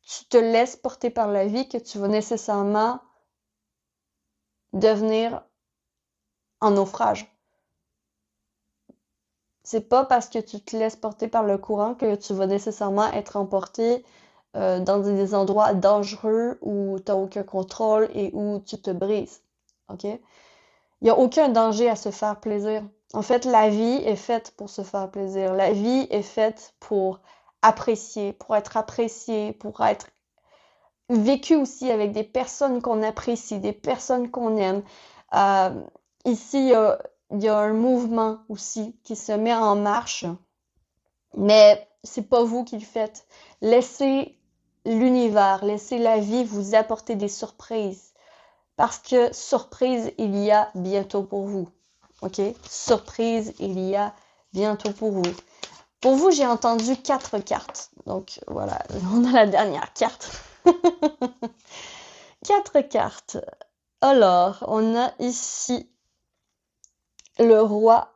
tu te laisses porter par la vie que tu vas nécessairement devenir en naufrage. C'est pas parce que tu te laisses porter par le courant que tu vas nécessairement être emporté dans des endroits dangereux où tu n'as aucun contrôle et où tu te brises. OK? Il n'y a aucun danger à se faire plaisir. En fait, la vie est faite pour se faire plaisir. La vie est faite pour apprécier, pour être vécue aussi avec des personnes qu'on apprécie, des personnes qu'on aime. Euh, Ici, il y a un mouvement aussi qui se met en marche, mais c'est pas vous qui le faites. Laissez l'univers, laissez la vie vous apporter des surprises. Parce que surprise, il y a bientôt pour vous. OK? Surprise, il y a bientôt pour vous. Pour vous, j'ai entendu 4 cartes. Donc voilà, on a la dernière carte. 4 cartes. Alors, on a ici le roi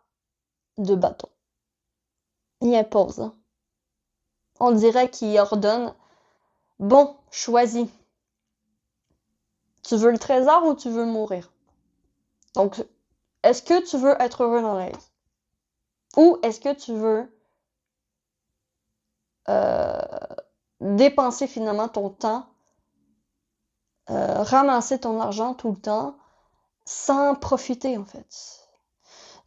de bâton. Il impose. On dirait qu'il ordonne. Bon, choisis. Tu veux le trésor ou tu veux mourir? Donc, est-ce que tu veux être heureux dans la vie? Ou est-ce que tu veux euh, dépenser finalement ton temps, ramasser ton argent tout le temps, sans profiter en fait?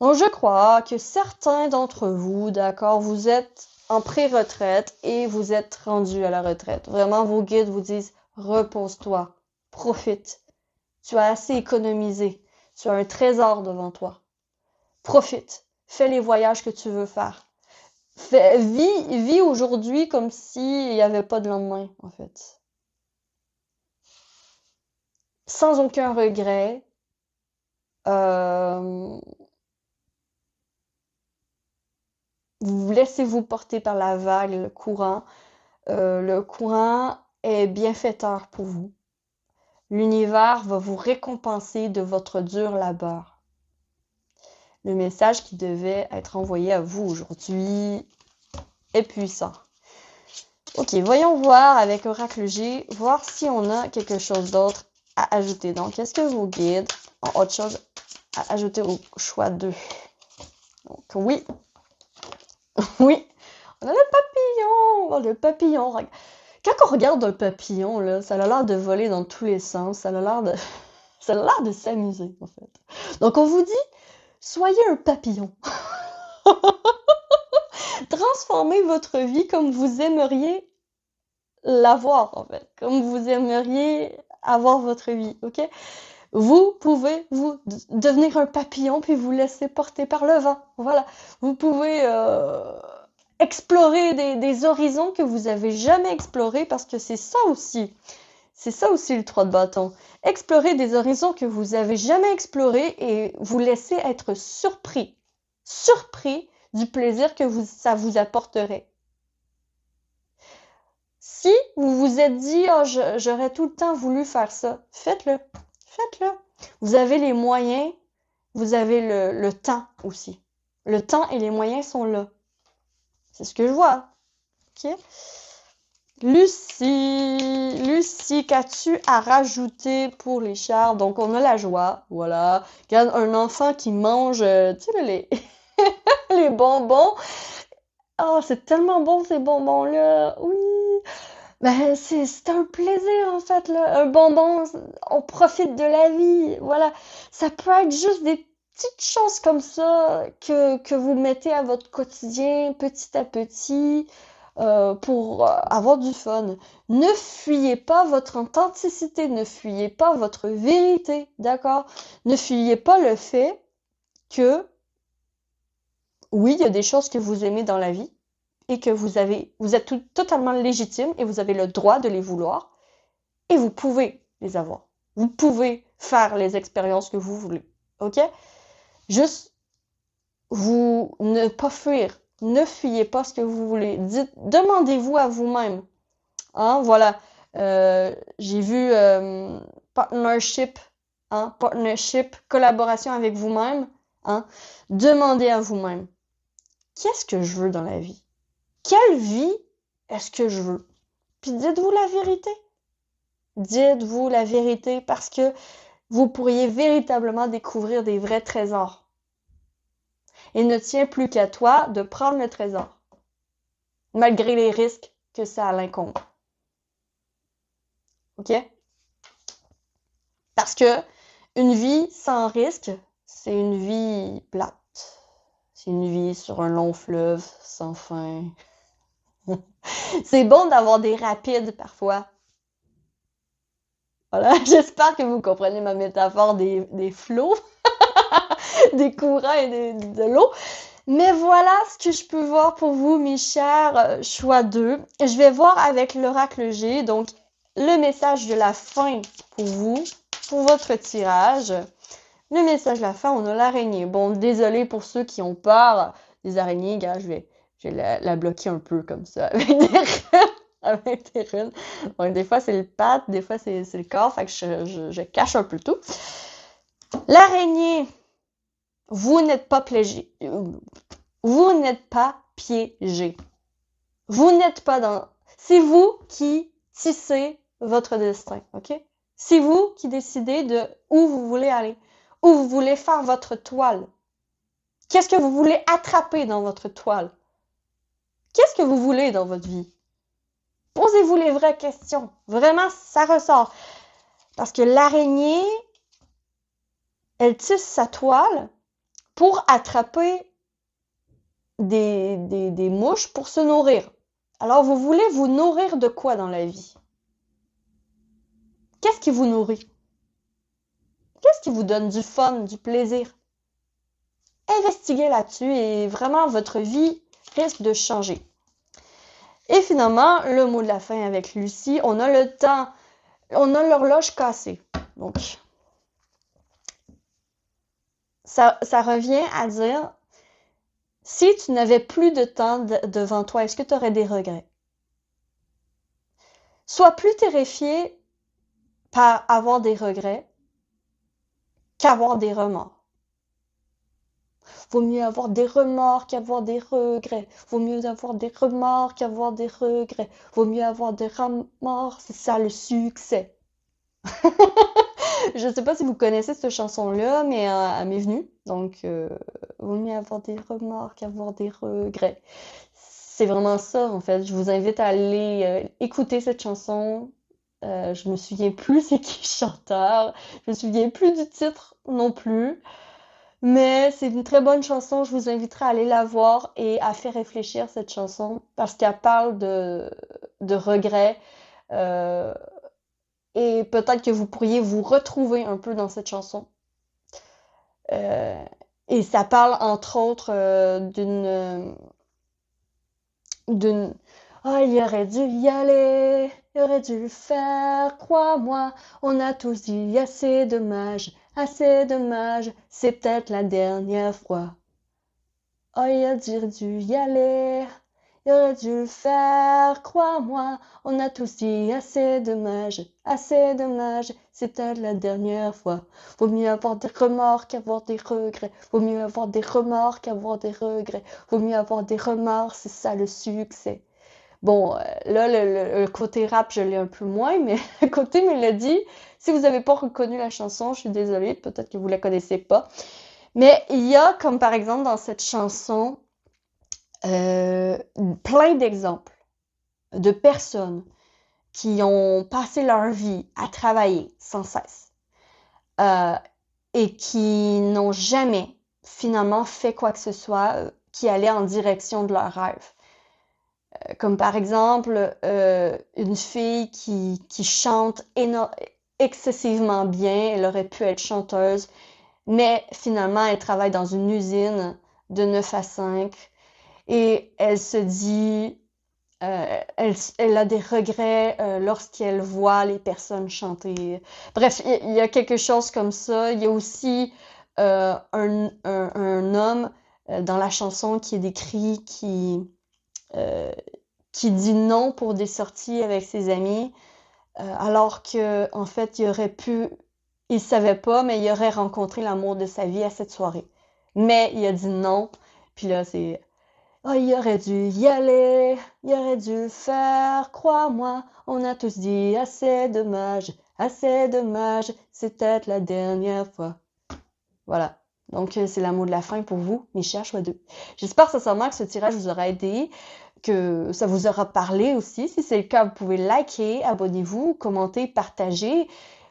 Donc je crois que certains d'entre vous, d'accord, vous êtes en pré-retraite et vous êtes rendus à la retraite. Vraiment, vos guides vous disent, repose-toi, profite. Tu as assez économisé. Tu as un trésor devant toi. Profite. Fais les voyages que tu veux faire. Vis aujourd'hui comme s'il n'y avait pas de lendemain, en fait. Sans aucun regret. Euh, Vous laissez-vous porter par la vague, le courant. Le courant est bienfaiteur pour vous. L'univers va vous récompenser de votre dur labeur. Le message qui devait être envoyé à vous aujourd'hui est puissant. Ok, voyons voir avec Oracle G, voir si on a quelque chose d'autre à ajouter. Donc, est-ce que vos guides ont autre chose à ajouter au choix 2? Donc, oui. Oui. On a le papillon. Oh, le papillon. Quand on regarde un papillon, là, ça a l'air de voler dans tous les sens. Ça a l'air de s'amuser, en fait. Donc, on vous dit, soyez un papillon. Transformez votre vie comme vous aimeriez l'avoir, en fait. Comme vous aimeriez avoir votre vie, ok? Vous pouvez vous devenir un papillon puis vous laisser porter par le vent. Voilà. Vous pouvez explorer des horizons que vous avez jamais explorés parce que c'est ça aussi. C'est ça aussi le 3 de bâton. Explorer des horizons que vous avez jamais explorés et vous laisser être surpris. Surpris du plaisir que ça vous apporterait. Si vous vous êtes dit, oh, j'aurais tout le temps voulu faire ça, faites-le. Faites-le. Vous avez les moyens, vous avez le temps aussi. Le temps et les moyens sont là. C'est ce que je vois. OK? Lucie, qu'as-tu à rajouter pour les chars? Donc, on a la joie, voilà. Regarde, un enfant qui mange, tu sais, les bonbons. Oh, c'est tellement bon, ces bonbons-là. Oui. Ben, c'est un plaisir, en fait, là. Un bonbon, on profite de la vie. Voilà. Ça peut être juste des petites choses comme ça que vous mettez à votre quotidien petit à petit pour avoir du fun. Ne fuyez pas votre authenticité, ne fuyez pas votre vérité, d'accord? Ne fuyez pas le fait que, oui, il y a des choses que vous aimez dans la vie, et que vous êtes totalement légitime et vous avez le droit de les vouloir et vous pouvez les avoir. Vous pouvez faire les expériences que vous voulez. OK? Juste, vous ne pas fuir. Ne fuyez pas ce que vous voulez. Demandez-vous à vous-même. Hein, voilà. J'ai vu partnership, collaboration avec vous-même. Hein. Demandez à vous-même. Qu'est-ce que je veux dans la vie? Quelle vie est-ce que je veux? Puis dites-vous la vérité. Dites-vous la vérité parce que vous pourriez véritablement découvrir des vrais trésors. Il ne tient plus qu'à toi de prendre le trésor, malgré les risques que ça l'incombe. OK? Parce que une vie sans risque, c'est une vie plate. C'est une vie sur un long fleuve sans fin. C'est bon d'avoir des rapides parfois. Voilà, j'espère que vous comprenez ma métaphore des flots, des courants et de l'eau. Mais voilà ce que je peux voir pour vous, mes chers choix 2. Je vais voir avec l'oracle G, donc le message de la fin pour vous, pour votre tirage. Le message de la fin, on a l'araignée. Bon, désolé pour ceux qui ont peur des araignées, gars, je vais la bloquer un peu comme ça, avec des runes. Avec des runes. Donc, des fois, c'est le pat, des fois, c'est le corps, fait que je cache un peu tout. L'araignée, vous n'êtes pas piégé. Vous n'êtes pas piégé. Vous n'êtes pas dans... C'est vous qui tissez votre destin, OK? C'est vous qui décidez de où vous voulez aller, où vous voulez faire votre toile. Qu'est-ce que vous voulez attraper dans votre toile? Qu'est-ce que vous voulez dans votre vie? Posez-vous les vraies questions. Vraiment, ça ressort. Parce que l'araignée, elle tisse sa toile pour attraper des mouches pour se nourrir. Alors, vous voulez vous nourrir de quoi dans la vie? Qu'est-ce qui vous nourrit? Qu'est-ce qui vous donne du fun, du plaisir? Investiguez là-dessus et vraiment, votre vie risque de changer. Et finalement, le mot de la fin avec Lucie, on a le temps, on a l'horloge cassée. Donc, ça revient à dire, si tu n'avais plus de temps devant toi, est-ce que tu aurais des regrets? Sois plus terrifié par avoir des regrets qu'avoir des remords. Vaut mieux avoir des remords qu'avoir des regrets. Vaut mieux avoir des remords qu'avoir des regrets. Vaut mieux avoir des remords, c'est ça le succès. Je sais pas si vous connaissez cette chanson-là, mais elle m'est venue. Donc, vaut mieux avoir des remords qu'avoir des regrets. C'est vraiment ça, en fait. Je vous invite à aller écouter cette chanson. Je me souviens plus c'est qui le chanteur. Je me souviens plus du titre non plus. Mais c'est une très bonne chanson. Je vous inviterai à aller la voir et à faire réfléchir cette chanson parce qu'elle parle de regrets. Et peut-être que vous pourriez vous retrouver un peu dans cette chanson. Et ça parle entre autres d'une oh, il aurait dû y aller, il aurait dû le faire, crois-moi, on a tous dit assez dommage, c'est peut-être la dernière fois. Oh, il aurait dû y aller, il aurait dû le faire, crois-moi, on a tous dit assez dommage, c'est peut-être la dernière fois. Vaut mieux avoir des remords qu'avoir des regrets, vaut mieux avoir des remords qu'avoir des regrets, vaut mieux avoir des remords, c'est ça le succès. Bon, là, le côté rap, je l'ai un peu moins, mais le côté mélodie, si vous n'avez pas reconnu la chanson, je suis désolée, peut-être que vous la connaissez pas. Mais il y a, comme par exemple dans cette chanson, plein d'exemples de personnes qui ont passé leur vie à travailler sans cesse et qui n'ont jamais finalement fait quoi que ce soit qui allait en direction de leur rêve. Comme par exemple une fille qui chante excessivement bien, elle aurait pu être chanteuse, mais finalement elle travaille dans une usine de 9 à 5 Et elle se dit, elle a des regrets lorsqu'elle voit les personnes chanter. Bref, il y a quelque chose comme ça. Il y a aussi un homme dans la chanson qui est décrit qui dit non pour des sorties avec ses amis, alors que en fait, il savait pas, mais il aurait rencontré l'amour de sa vie à cette soirée. Mais il a dit non. Puis là, c'est oh, il aurait dû y aller, il aurait dû le faire, crois-moi, on a tous dit assez dommage, c'est peut-être la dernière fois. Voilà. Donc, c'est l'amour de la fin pour vous, mes chers choix 2. J'espère sincèrement que ce tirage vous aura aidé, que ça vous aura parlé aussi. Si c'est le cas, vous pouvez liker, abonnez-vous, commenter, partager.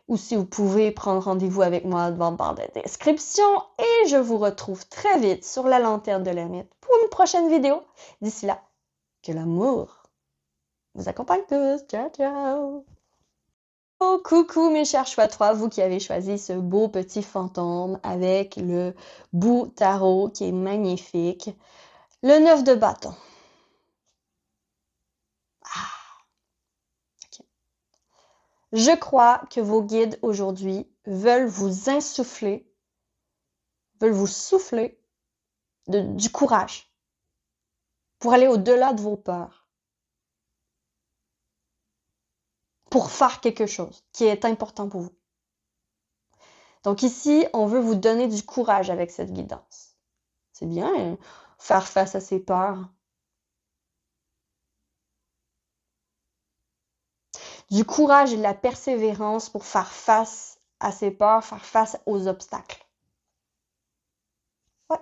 Ou si vous pouvez prendre rendez-vous avec moi devant le barre de description. Et je vous retrouve très vite sur la lanterne de l'ermite pour une prochaine vidéo. D'ici là, que l'amour vous accompagne tous. Ciao, ciao! Oh, coucou mes chers choix 3, vous qui avez choisi ce beau petit fantôme avec le bout tarot qui est magnifique. Le 9 de bâton. Okay. Je crois que vos guides aujourd'hui veulent vous insuffler, veulent vous souffler du courage pour aller au-delà de vos peurs, pour faire quelque chose qui est important pour vous. Donc ici, on veut vous donner du courage avec cette guidance. C'est bien, hein? Faire face à ses peurs. Du courage et de la persévérance pour faire face à ses peurs, faire face aux obstacles. Ouais.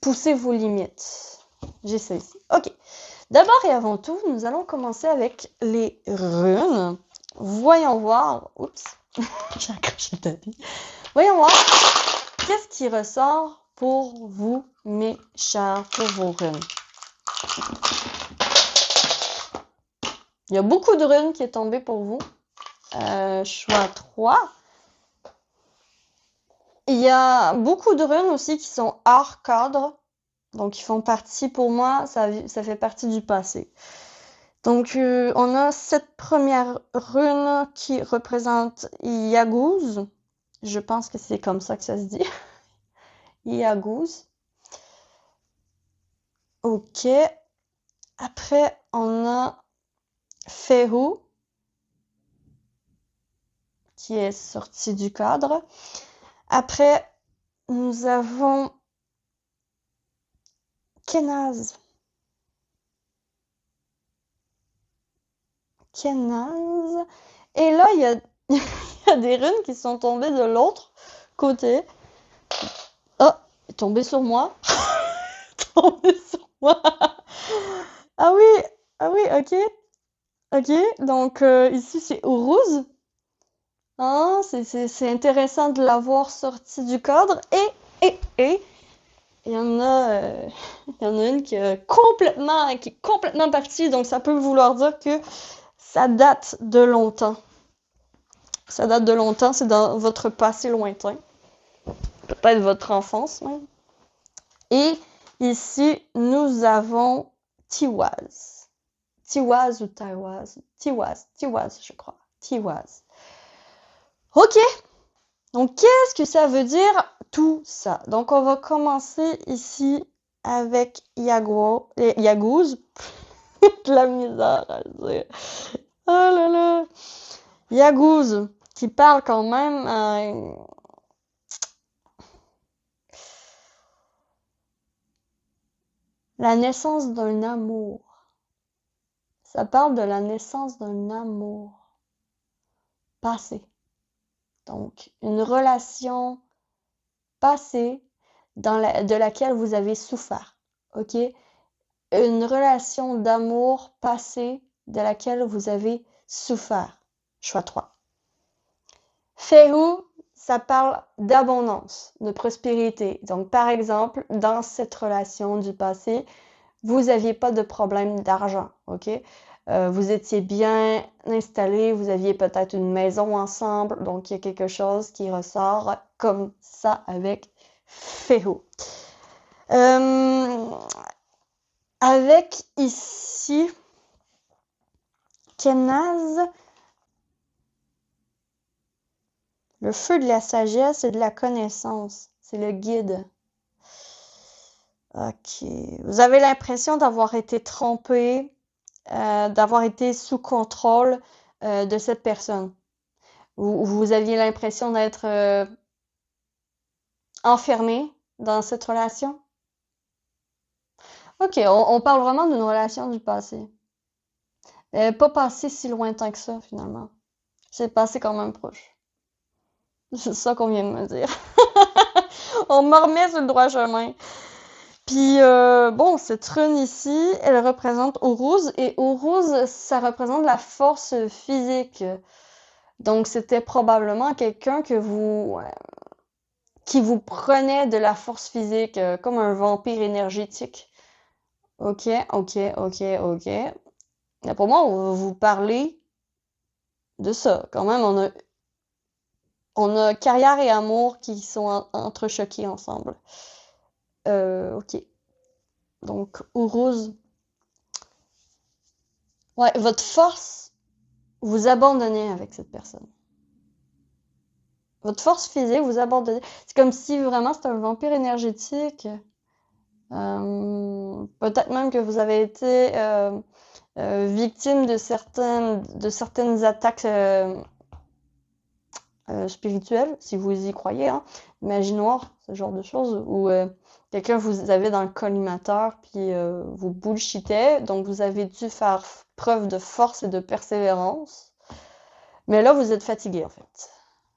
Poussez vos limites. J'ai ça ici. Ok. D'abord et avant tout, nous allons commencer avec les runes. Voyons voir. Oups. J'ai accroché le tapis. Voyons voir. Qu'est-ce qui ressort pour vous, mes chers, pour vos runes? Il y a beaucoup de runes qui est tombé pour vous. Choix 3. Il y a beaucoup de runes aussi qui sont hors cadre. Donc, ils font partie, pour moi, ça fait partie du passé. Donc, on a cette première rune qui représente Yaguz. Je pense que c'est comme ça que ça se dit. Yaguz. Ok. Après, on a Fehu, qui est sorti du cadre. Après, nous avons Kenaz. Et là, il y a des runes qui sont tombées de l'autre côté. Oh, tombé sur moi. Tombé sur moi. Ah oui, ok. Donc, ici, c'est Uruz. Hein, c'est intéressant de l'avoir sorti du cadre. Et, il y en a une qui est complètement partie. Donc, ça peut vouloir dire que ça date de longtemps. C'est dans votre passé lointain. Peut-être votre enfance même. Et ici, nous avons Tiwaz. Tiwaz ou Taiwaz? Tiwaz, je crois. Tiwaz. Ok. Donc, qu'est-ce que ça veut dire tout ça? Donc, on va commencer ici avec Yaguz. De la misère à le dire. Oh là là. Yaguz, qui parle quand même la naissance d'un amour. Ça parle de la naissance d'un amour passé. Donc, une relation passée de laquelle vous avez souffert. Ok? Une relation d'amour passée de laquelle vous avez souffert. Choix 3. Fehu, ça parle d'abondance, de prospérité. Donc, par exemple, dans cette relation du passé, vous n'aviez pas de problème d'argent, ok? Vous étiez bien installés, vous aviez peut-être une maison ensemble, donc il y a quelque chose qui ressort comme ça avec Féro. Avec ici, Kenaz, le feu de la sagesse et de la connaissance. C'est le guide. Ok. Vous avez l'impression d'avoir été trompé, d'avoir été sous contrôle de cette personne. Vous aviez l'impression d'être enfermé dans cette relation. Ok, on parle vraiment d'une relation du passé. Pas passé si lointain que ça, finalement. C'est passé quand même proche. C'est ça qu'on vient de me dire. On me remet sur le droit chemin. Puis, bon, cette rune ici, elle représente Uruz, et Uruz, ça représente la force physique. Donc, c'était probablement quelqu'un qui vous prenait de la force physique, comme un vampire énergétique. Ok, ok, ok, ok. Mais pour moi, on va vous parler de ça. Quand même, on a carrière et amour qui sont entrechoqués ensemble. Ok. Donc, Uruz. Ouais, votre force, vous abandonnez avec cette personne. Votre force physique, vous abandonnez. C'est comme si vraiment c'était un vampire énergétique. Peut-être même que vous avez été victime de certaines attaques spirituelles, si vous y croyez, hein. Magie noire, ce genre de choses, où quelqu'un vous avait dans le collimateur, puis vous bullshitait, donc vous avez dû faire preuve de force et de persévérance. Mais là, vous êtes fatigué, en fait.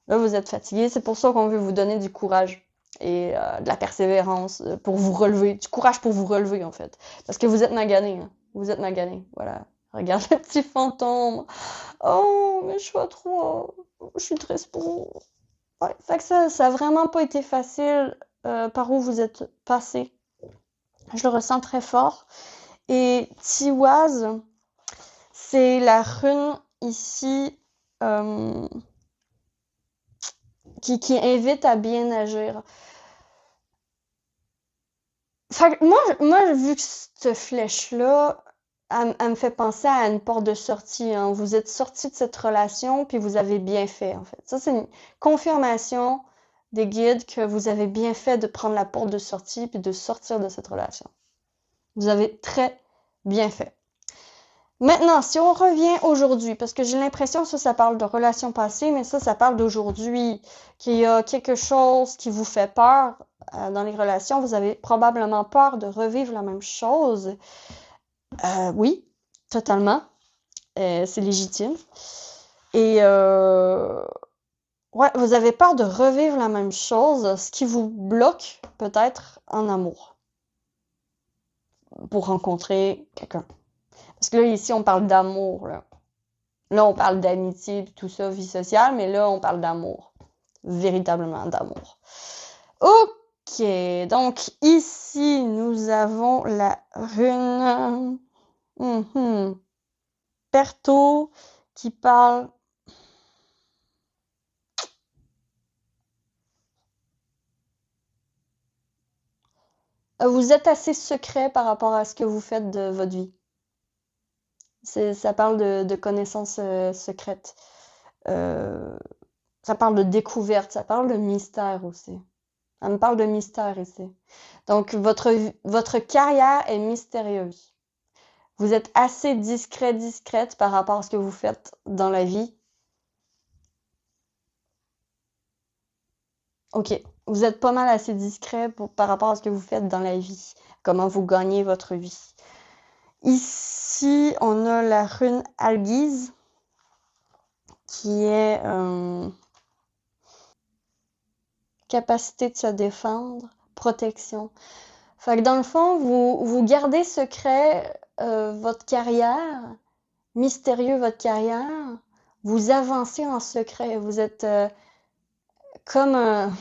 Là, vous êtes fatigué, c'est pour ça qu'on veut vous donner du courage et de la persévérance pour vous relever, du courage pour vous relever, en fait. Parce que vous êtes magané, hein. Vous êtes magané, voilà. Regarde le petit fantôme. Oh, mais je suis trop. Je suis triste pour vous. Ouais, fait que ça a vraiment pas été facile par où vous êtes passé. Je le ressens très fort. Et Tiwaz, c'est la rune ici qui invite à bien agir. Fait que moi, vu que cette flèche-là, elle me fait penser à une porte de sortie, hein. Vous êtes sorti de cette relation, puis vous avez bien fait, en fait. Ça, c'est une confirmation des guides que vous avez bien fait de prendre la porte de sortie, puis de sortir de cette relation. Vous avez très bien fait. Maintenant, si on revient aujourd'hui, parce que j'ai l'impression que ça parle de relations passées, mais ça parle d'aujourd'hui, qu'il y a quelque chose qui vous fait peur dans les relations. Vous avez probablement peur de revivre la même chose. Oui, totalement. C'est légitime. Et ouais, vous avez peur de revivre la même chose, ce qui vous bloque peut-être en amour pour rencontrer quelqu'un. Parce que là, ici, on parle d'amour, là. Là, on parle d'amitié et tout ça, vie sociale, mais là, on parle d'amour. Véritablement d'amour. Ok, donc ici, nous avons la rune Perto qui parle. Vous êtes assez secret par rapport à ce que vous faites de votre vie. Ça parle de connaissances secrètes. Ça parle de découverte, ça parle de mystère aussi. Ça me parle de mystère ici. Donc, votre carrière est mystérieuse. Vous êtes assez discrète par rapport à ce que vous faites dans la vie. Ok, vous êtes pas mal assez discret par rapport à ce que vous faites dans la vie. Comment vous gagnez votre vie. Ici, on a la rune Algiz, qui est capacité de se défendre, protection. Fait que dans le fond, vous gardez secret votre carrière, mystérieux votre carrière, vous avancez en secret, vous êtes comme un,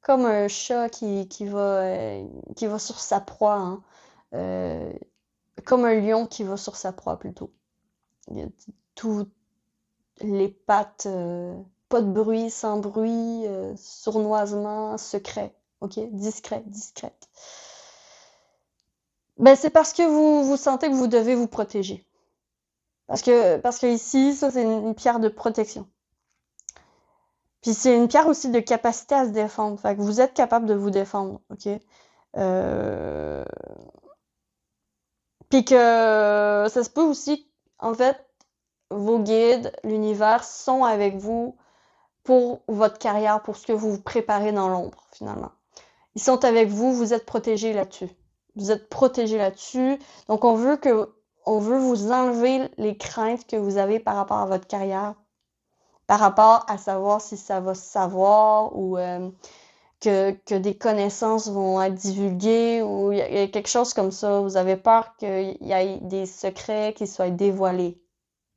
comme un chat qui va sur sa proie, hein. euh, comme un lion qui va sur sa proie plutôt. Il y a tout les pattes, pas de bruit, sans bruit, sournoisement, secret, ok? Discret, discrète. Ben, c'est parce que vous sentez que vous devez vous protéger. Parce que ici, ça, c'est une pierre de protection. Puis c'est une pierre aussi de capacité à se défendre. Fait que vous êtes capable de vous défendre, ok? Euh... Puis que ça se peut aussi, en fait, vos guides, l'univers sont avec vous pour votre carrière, pour ce que vous vous préparez dans l'ombre, finalement. Ils sont avec vous, vous êtes protégés là-dessus. Vous êtes protégés là-dessus. Donc, on veut vous enlever les craintes que vous avez par rapport à votre carrière, par rapport à savoir si ça va se savoir ou que des connaissances vont être divulguées ou il y a quelque chose comme ça. Vous avez peur qu'il y ait des secrets qui soient dévoilés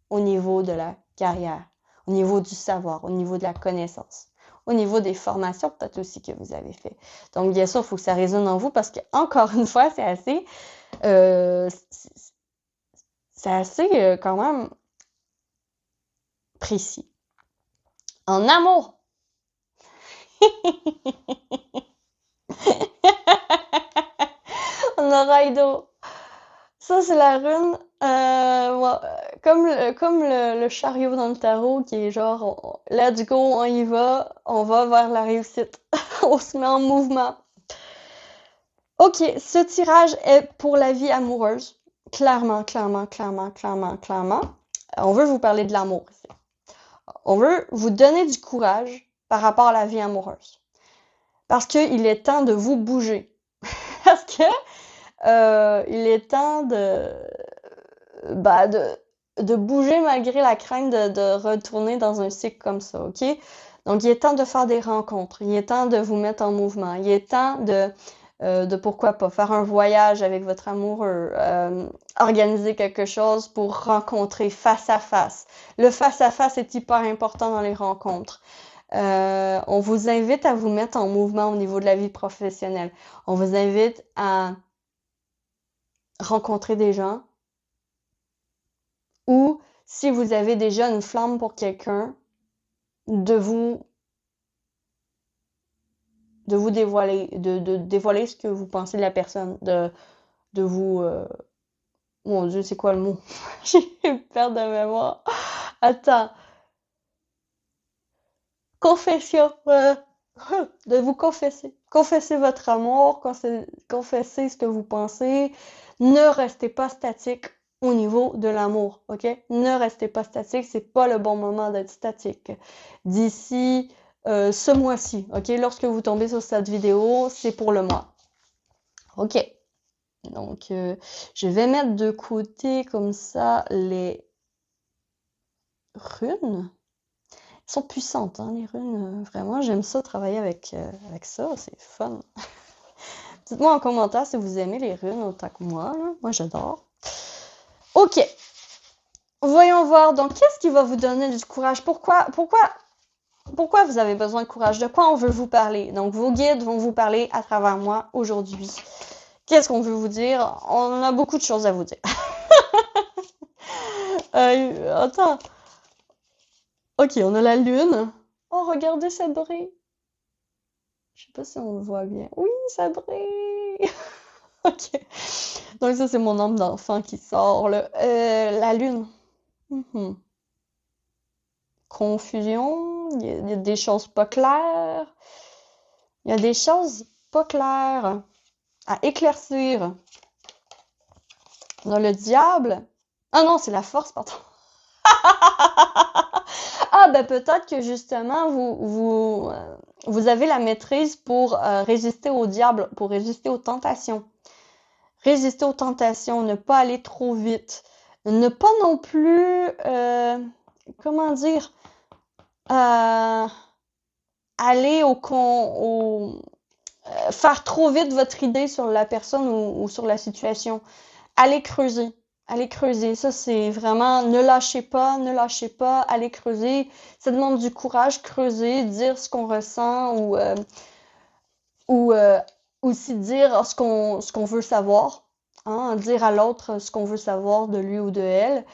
au niveau de la carrière, au niveau du savoir, au niveau de la connaissance, au niveau des formations peut-être aussi que vous avez fait. Donc, bien sûr, il faut que ça résonne en vous parce que, encore une fois, c'est assez, quand même précis. En amour! On a Raido. Ça, c'est la rune, comme le chariot dans le tarot, qui est genre, let's go, on va vers la réussite. On se met en mouvement. Ok, ce tirage est pour la vie amoureuse. Clairement, clairement, clairement, clairement, clairement. On veut vous parler de l'amour ici. On veut vous donner du courage par rapport à la vie amoureuse. Parce qu'il est temps de vous bouger. Parce que il est temps de bouger malgré la crainte de retourner dans un cycle comme ça, ok? Donc, il est temps de faire des rencontres. Il est temps de vous mettre en mouvement. Il est temps de pourquoi pas faire un voyage avec votre amoureux, organiser quelque chose pour rencontrer face à face. Le face à face est hyper important dans les rencontres. On vous invite à vous mettre en mouvement au niveau de la vie professionnelle. On vous invite à rencontrer des gens ou si vous avez déjà une flamme pour quelqu'un, de vous dévoiler, de dévoiler ce que vous pensez de la personne, de vous mon Dieu, c'est quoi le mot? J'ai une perte de mémoire. Attends. Confession. De vous confesser. Confessez votre amour, confessez ce que vous pensez. Ne restez pas statique au niveau de l'amour, ok? Ne restez pas statique, c'est pas le bon moment d'être statique. D'ici ce mois-ci, ok? Lorsque vous tombez sur cette vidéo, c'est pour le mois. Ok. Donc, je vais mettre de côté comme ça les runes. Elles sont puissantes, hein, les runes. Vraiment, j'aime ça, travailler avec ça. C'est fun. Dites-moi en commentaire si vous aimez les runes autant que moi. Là. Moi, j'adore. Ok. Voyons voir. Donc, qu'est-ce qui va vous donner du courage? Pourquoi vous avez besoin de courage? De quoi on veut vous parler? Donc, vos guides vont vous parler à travers moi aujourd'hui. Qu'est-ce qu'on veut vous dire? On a beaucoup de choses à vous dire. Attends. Ok, on a la lune. Oh, regardez, ça brille. Je sais pas si on le voit bien. Oui, ça brille. Ok. Donc ça, c'est mon âme d'enfant qui sort, là. La lune. Mhm. Confusion. Il y a des choses pas claires. Il y a des choses pas claires à éclaircir. On a le diable. Ah non, c'est la force, pardon. Ah, ben peut-être que justement, vous avez la maîtrise pour résister au diable, pour résister aux tentations. Résister aux tentations, ne pas aller trop vite. Ne pas non plus, comment dire, aller faire trop vite votre idée sur la personne ou sur la situation. Allez creuser. Allez creuser. Ça, c'est vraiment, ne lâchez pas, allez creuser. Ça demande du courage, creuser, dire ce qu'on ressent ou aussi dire ce qu'on veut savoir. hein, dire à l'autre ce qu'on veut savoir de lui ou de elle.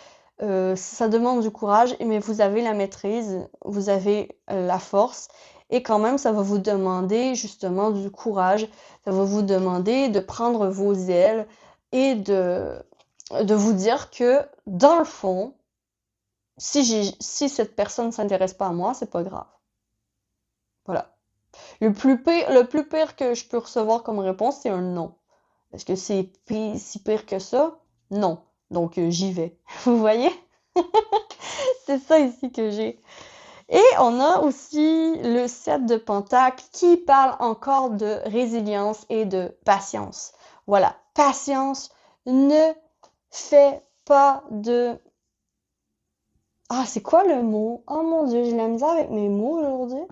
Ça demande du courage, mais vous avez la maîtrise, vous avez la force, et quand même, ça va vous demander justement du courage, ça va vous demander de prendre vos ailes et de vous dire que, dans le fond, si cette personne ne s'intéresse pas à moi, c'est pas grave. Voilà. Le plus pire que je peux recevoir comme réponse, c'est un non. Est-ce que c'est si pire que ça? Non. Donc, j'y vais. Vous voyez? C'est ça ici que j'ai. Et on a aussi le 7 de Pentacle qui parle encore de résilience et de patience. Voilà, patience, ne fais pas de... Ah, c'est quoi le mot? Oh mon Dieu, j'ai la misère avec mes mots aujourd'hui.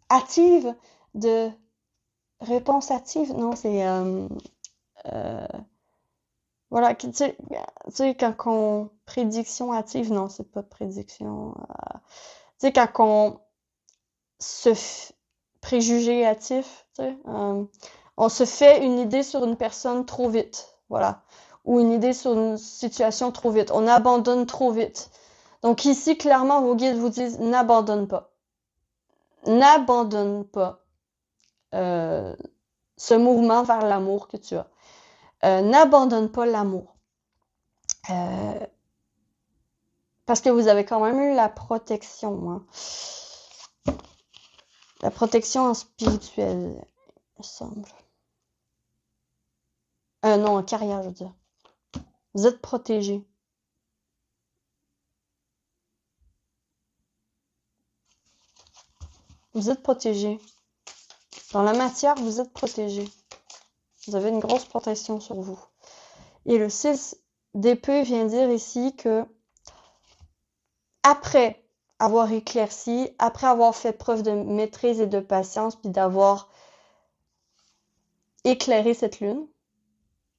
Active, de réponse active. Non, c'est... euh, voilà, tu sais, quand on... Prédiction active, non, c'est pas prédiction. Tu sais, quand on se préjugé hâtif, tu sais, on se fait une idée sur une personne trop vite, voilà, ou une idée sur une situation trop vite, on abandonne trop vite. Donc ici, clairement, vos guides vous disent n'abandonne pas, n'abandonne pas ce mouvement vers l'amour que tu as. N'abandonne pas l'amour. Parce que vous avez quand même eu la protection, hein. La protection en spirituel, il me semble. Non, en carrière, je veux dire. Vous êtes protégé. Vous êtes protégé. Dans la matière, vous êtes protégé. Vous avez une grosse protection sur vous. Et le 6 d'épée vient dire ici que après avoir éclairci, après avoir fait preuve de maîtrise et de patience, puis d'avoir éclairé cette lune,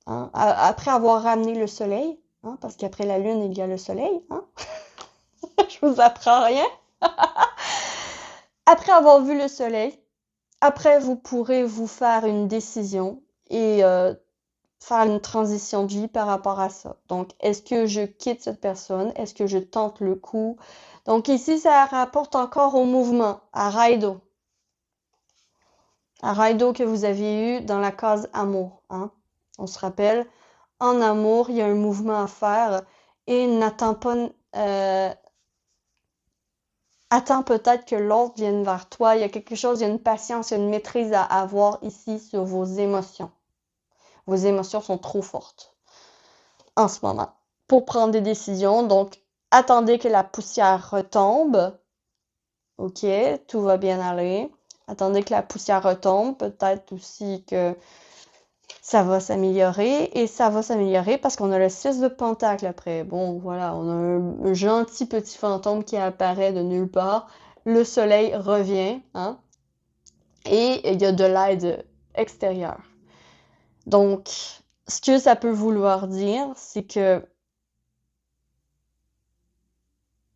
hein, après avoir ramené le soleil, hein, parce qu'après la lune, il y a le soleil, hein, je vous apprends rien. Après avoir vu le soleil, après vous pourrez vous faire une décision et faire une transition de vie par rapport à ça. Donc, est-ce que je quitte cette personne? Est-ce que je tente le coup? Donc ici, ça rapporte encore au mouvement, à Raido. À Raido que vous aviez eu dans la case amour, hein? On se rappelle, en amour, il y a un mouvement à faire et n'attends pas... attends peut-être que l'autre vienne vers toi. Il y a quelque chose, il y a une patience, il y a une maîtrise à avoir ici sur vos émotions. Vos émotions sont trop fortes en ce moment pour prendre des décisions. Donc, attendez que la poussière retombe. OK, tout va bien aller. Attendez que la poussière retombe. Peut-être aussi que ça va s'améliorer. Et ça va s'améliorer parce qu'on a le 6 de Pentacle après. Bon, voilà, on a un gentil petit fantôme qui apparaît de nulle part. Le soleil revient, hein? Et il y a de l'aide extérieure. Donc, ce que ça peut vouloir dire, c'est que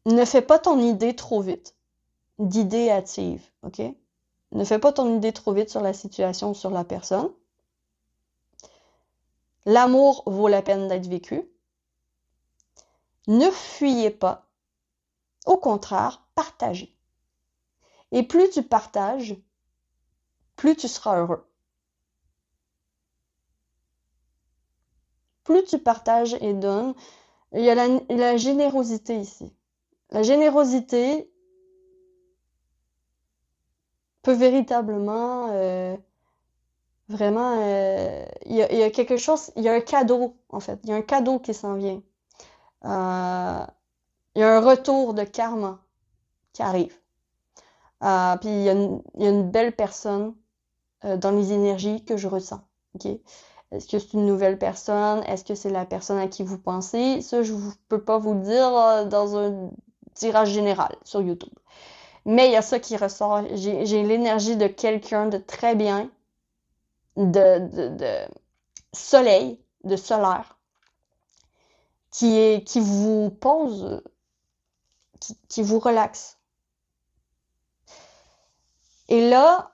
ne fais pas ton idée trop vite. D'idée hâtive, OK? Ne fais pas ton idée trop vite sur la situation ou sur la personne. L'amour vaut la peine d'être vécu. Ne fuyez pas. Au contraire, partagez. Et plus tu partages, plus tu seras heureux. Plus tu partages et donnes, il y a la générosité ici. La générosité peut véritablement, vraiment, il y a quelque chose, il y a un cadeau, en fait. Il y a un cadeau qui s'en vient. Il y a un retour de karma qui arrive. Puis il y a une belle personne dans les énergies que je ressens. OK? Est-ce que c'est une nouvelle personne? Est-ce que c'est la personne à qui vous pensez? Ça, je ne peux pas vous le dire dans un tirage général sur YouTube. Mais il y a ça qui ressort. J'ai l'énergie de quelqu'un de très bien, de soleil, de solaire, qui vous pose, qui vous relaxe. Et là,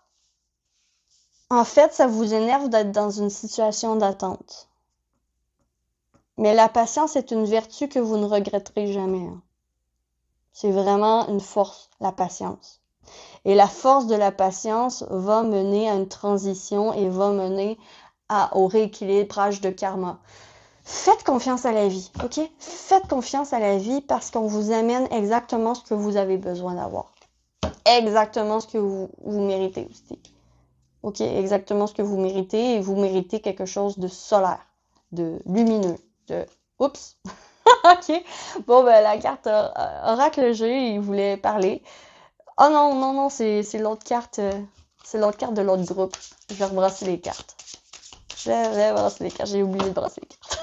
En fait, ça vous énerve d'être dans une situation d'attente. Mais la patience est une vertu que vous ne regretterez jamais, hein. C'est vraiment une force, la patience. Et la force de la patience va mener à une transition et va mener au rééquilibrage de karma. Faites confiance à la vie, ok? Faites confiance à la vie parce qu'on vous amène exactement ce que vous avez besoin d'avoir. Exactement ce que vous méritez aussi. Ok? Exactement ce que vous méritez et vous méritez quelque chose de solaire, de lumineux, de... Oups! Ok? Bon, ben la carte Oracle G, il voulait parler. Oh non, non, non, c'est l'autre carte. C'est l'autre carte de l'autre groupe. Je vais rebrasser les cartes. Je vais brasser les cartes. J'ai oublié de brasser les cartes.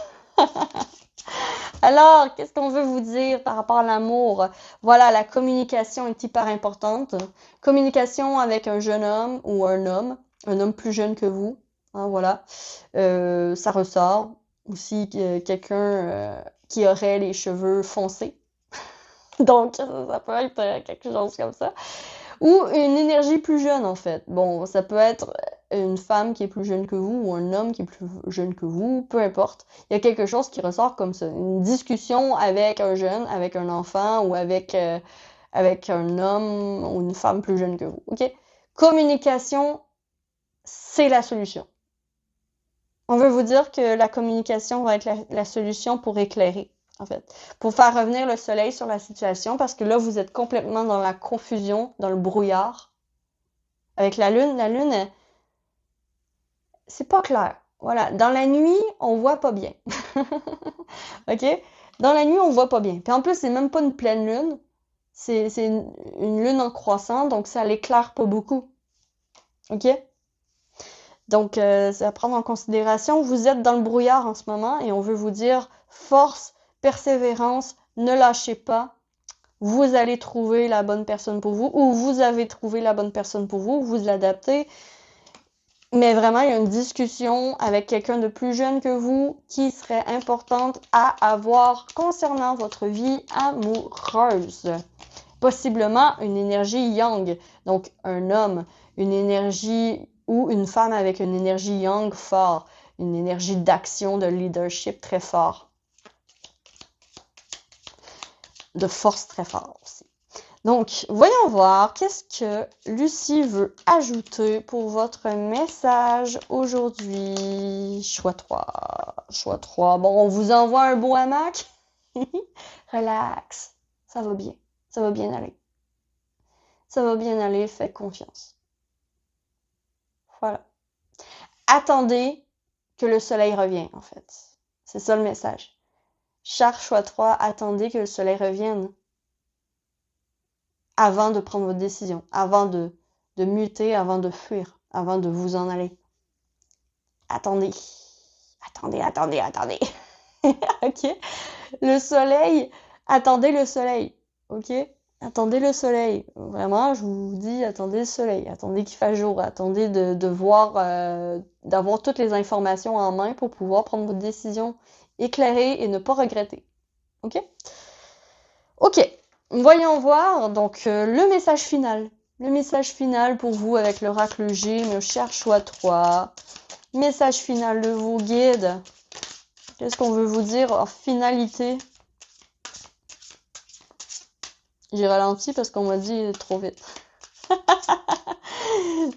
Alors, qu'est-ce qu'on veut vous dire par rapport à l'amour? Voilà, la communication est hyper importante. Communication avec un jeune homme ou un homme plus jeune que vous. Hein, voilà. Ça ressort. Aussi, quelqu'un qui aurait les cheveux foncés. Donc, ça peut être quelque chose comme ça. Ou une énergie plus jeune, en fait. Bon, ça peut être une femme qui est plus jeune que vous ou un homme qui est plus jeune que vous, peu importe. Il y a quelque chose qui ressort comme ça. Une discussion avec un jeune, avec un enfant ou avec un homme ou une femme plus jeune que vous. OK? Communication, c'est la solution. On veut vous dire que la communication va être la solution pour éclairer, en fait, pour faire revenir le soleil sur la situation, parce que là, vous êtes complètement dans la confusion, dans le brouillard. Avec la lune, c'est pas clair. Voilà, dans la nuit, on voit pas bien. OK? Dans la nuit, on voit pas bien. Puis en plus, c'est même pas une pleine lune. C'est une lune en croissant, donc ça l'éclaire pas beaucoup. OK? Donc, c'est à prendre en considération. Vous êtes dans le brouillard en ce moment et on veut vous dire force, persévérance, ne lâchez pas. Vous allez trouver la bonne personne pour vous ou vous avez trouvé la bonne personne pour vous, vous l'adaptez. Mais vraiment, il y a une discussion avec quelqu'un de plus jeune que vous qui serait importante à avoir concernant votre vie amoureuse. Possiblement une énergie yang, donc un homme, une énergie ou une femme avec une énergie yang fort, une énergie d'action, de leadership très fort, de force très fort aussi. Donc, voyons voir qu'est-ce que Lucie veut ajouter pour votre message aujourd'hui. Choix 3. Choix 3. Bon, on vous envoie un beau hamac. Relax. Ça va bien. Ça va bien aller. Ça va bien aller. Faites confiance. Voilà. Attendez que le soleil revienne, en fait. C'est ça le message. Char choix 3, attendez que le soleil revienne avant de prendre votre décision, avant de muter, avant de fuir, avant de vous en aller. Attendez. Attendez, attendez, attendez. OK? Le soleil, attendez le soleil. OK? Attendez le soleil. Vraiment, je vous dis, attendez le soleil. Attendez qu'il fasse jour. Attendez de voir, d'avoir toutes les informations en main pour pouvoir prendre votre décision éclairée et ne pas regretter. OK? OK. Voyons voir, donc, le message final. Le message final pour vous avec l'oracle G, le cher choix 3. Message final de vos guides. Qu'est-ce qu'on veut vous dire en finalité? J'ai ralenti parce qu'on m'a dit trop vite.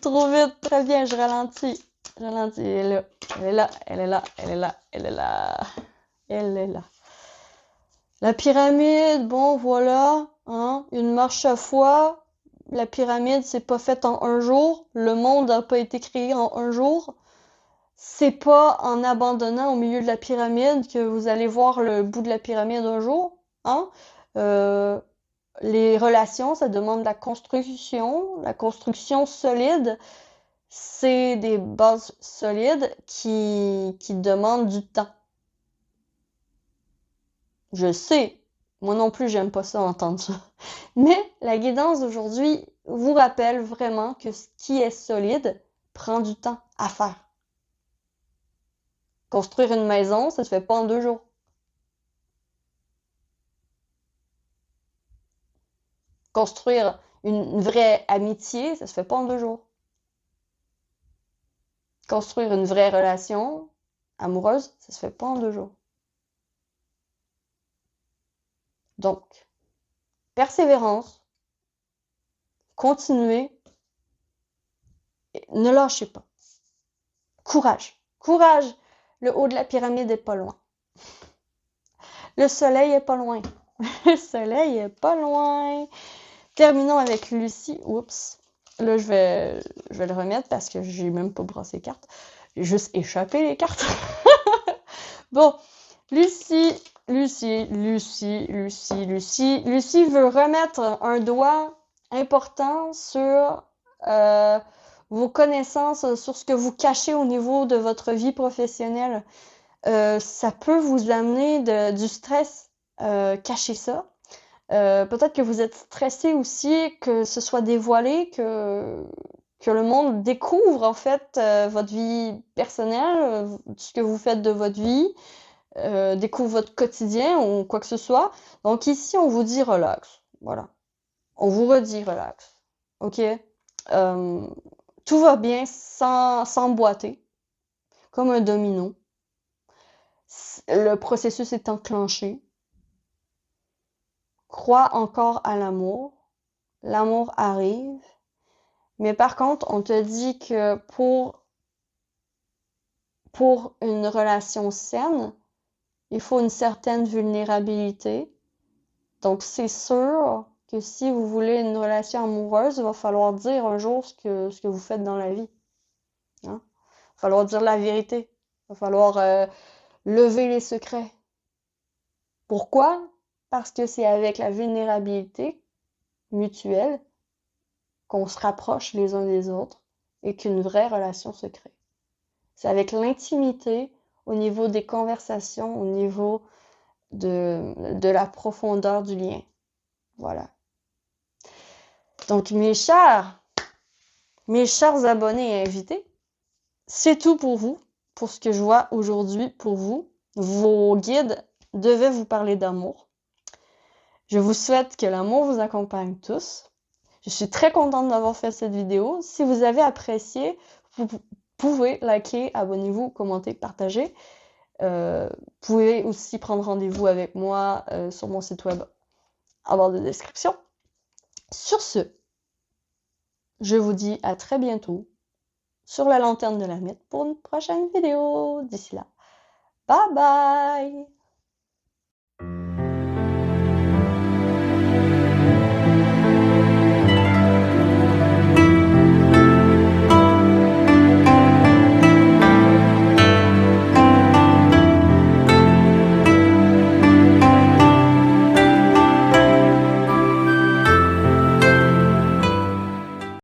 Trop vite, très bien, je ralentis. Je ralentis, elle est là, elle est là, elle est là, elle est là, elle est là. Elle est là. La pyramide, bon voilà, hein, une marche à fois. La pyramide, c'est pas fait en un jour. Le monde n'a pas été créé en un jour. C'est pas en abandonnant au milieu de la pyramide que vous allez voir le bout de la pyramide un jour, hein. Les relations, ça demande de la construction. La construction solide, c'est des bases solides qui demandent du temps. Je sais, moi non plus, j'aime pas ça entendre ça. Mais la guidance d'aujourd'hui vous rappelle vraiment que ce qui est solide prend du temps à faire. Construire une maison, ça se fait pas en 2 jours. Construire une vraie amitié, ça se fait pas en 2 jours. Construire une vraie relation amoureuse, ça se fait pas en 2 jours. Donc, persévérance, continuez, ne lâchez pas. Courage, courage! Le haut de la pyramide est pas loin. Le soleil est pas loin. Le soleil est pas loin. Terminons avec Lucie. Oups. Là, je vais le remettre parce que j'ai même pas brossé les cartes. J'ai juste échappé les cartes. Bon, Lucie veut remettre un doigt important sur vos connaissances, sur ce que vous cachez au niveau de votre vie professionnelle. Ça peut vous amener du stress. Cachez ça. Peut-être que vous êtes stressé aussi, que ce soit dévoilé, que le monde découvre en fait votre vie personnelle, ce que vous faites de votre vie, découvre votre quotidien ou quoi que ce soit. Donc ici, on vous dit relax. Voilà. On vous redit relax. OK? Tout va bien sans s'emboîter, comme un domino. Le processus est enclenché. Crois encore à l'amour. L'amour arrive. Mais par contre, on te dit que pour une relation saine, il faut une certaine vulnérabilité. Donc, c'est sûr que si vous voulez une relation amoureuse, il va falloir dire un jour ce que vous faites dans la vie. Hein? Il va falloir dire la vérité. Il va falloir lever les secrets. Pourquoi? Parce que c'est avec la vulnérabilité mutuelle qu'on se rapproche les uns des autres et qu'une vraie relation se crée. C'est avec l'intimité, au niveau des conversations, au niveau de la profondeur du lien. Voilà. Donc, mes chers abonnés et invités, c'est tout pour vous, pour ce que je vois aujourd'hui pour vous. Vos guides devaient vous parler d'amour. Je vous souhaite que l'amour vous accompagne tous. Je suis très contente d'avoir fait cette vidéo. Si vous avez apprécié, vous pouvez liker, abonnez-vous, commenter, partager. Vous pouvez aussi prendre rendez-vous avec moi sur mon site web en barre de description. Sur ce, je vous dis à très bientôt sur la lanterne de l'ermite pour une prochaine vidéo. D'ici là, bye bye!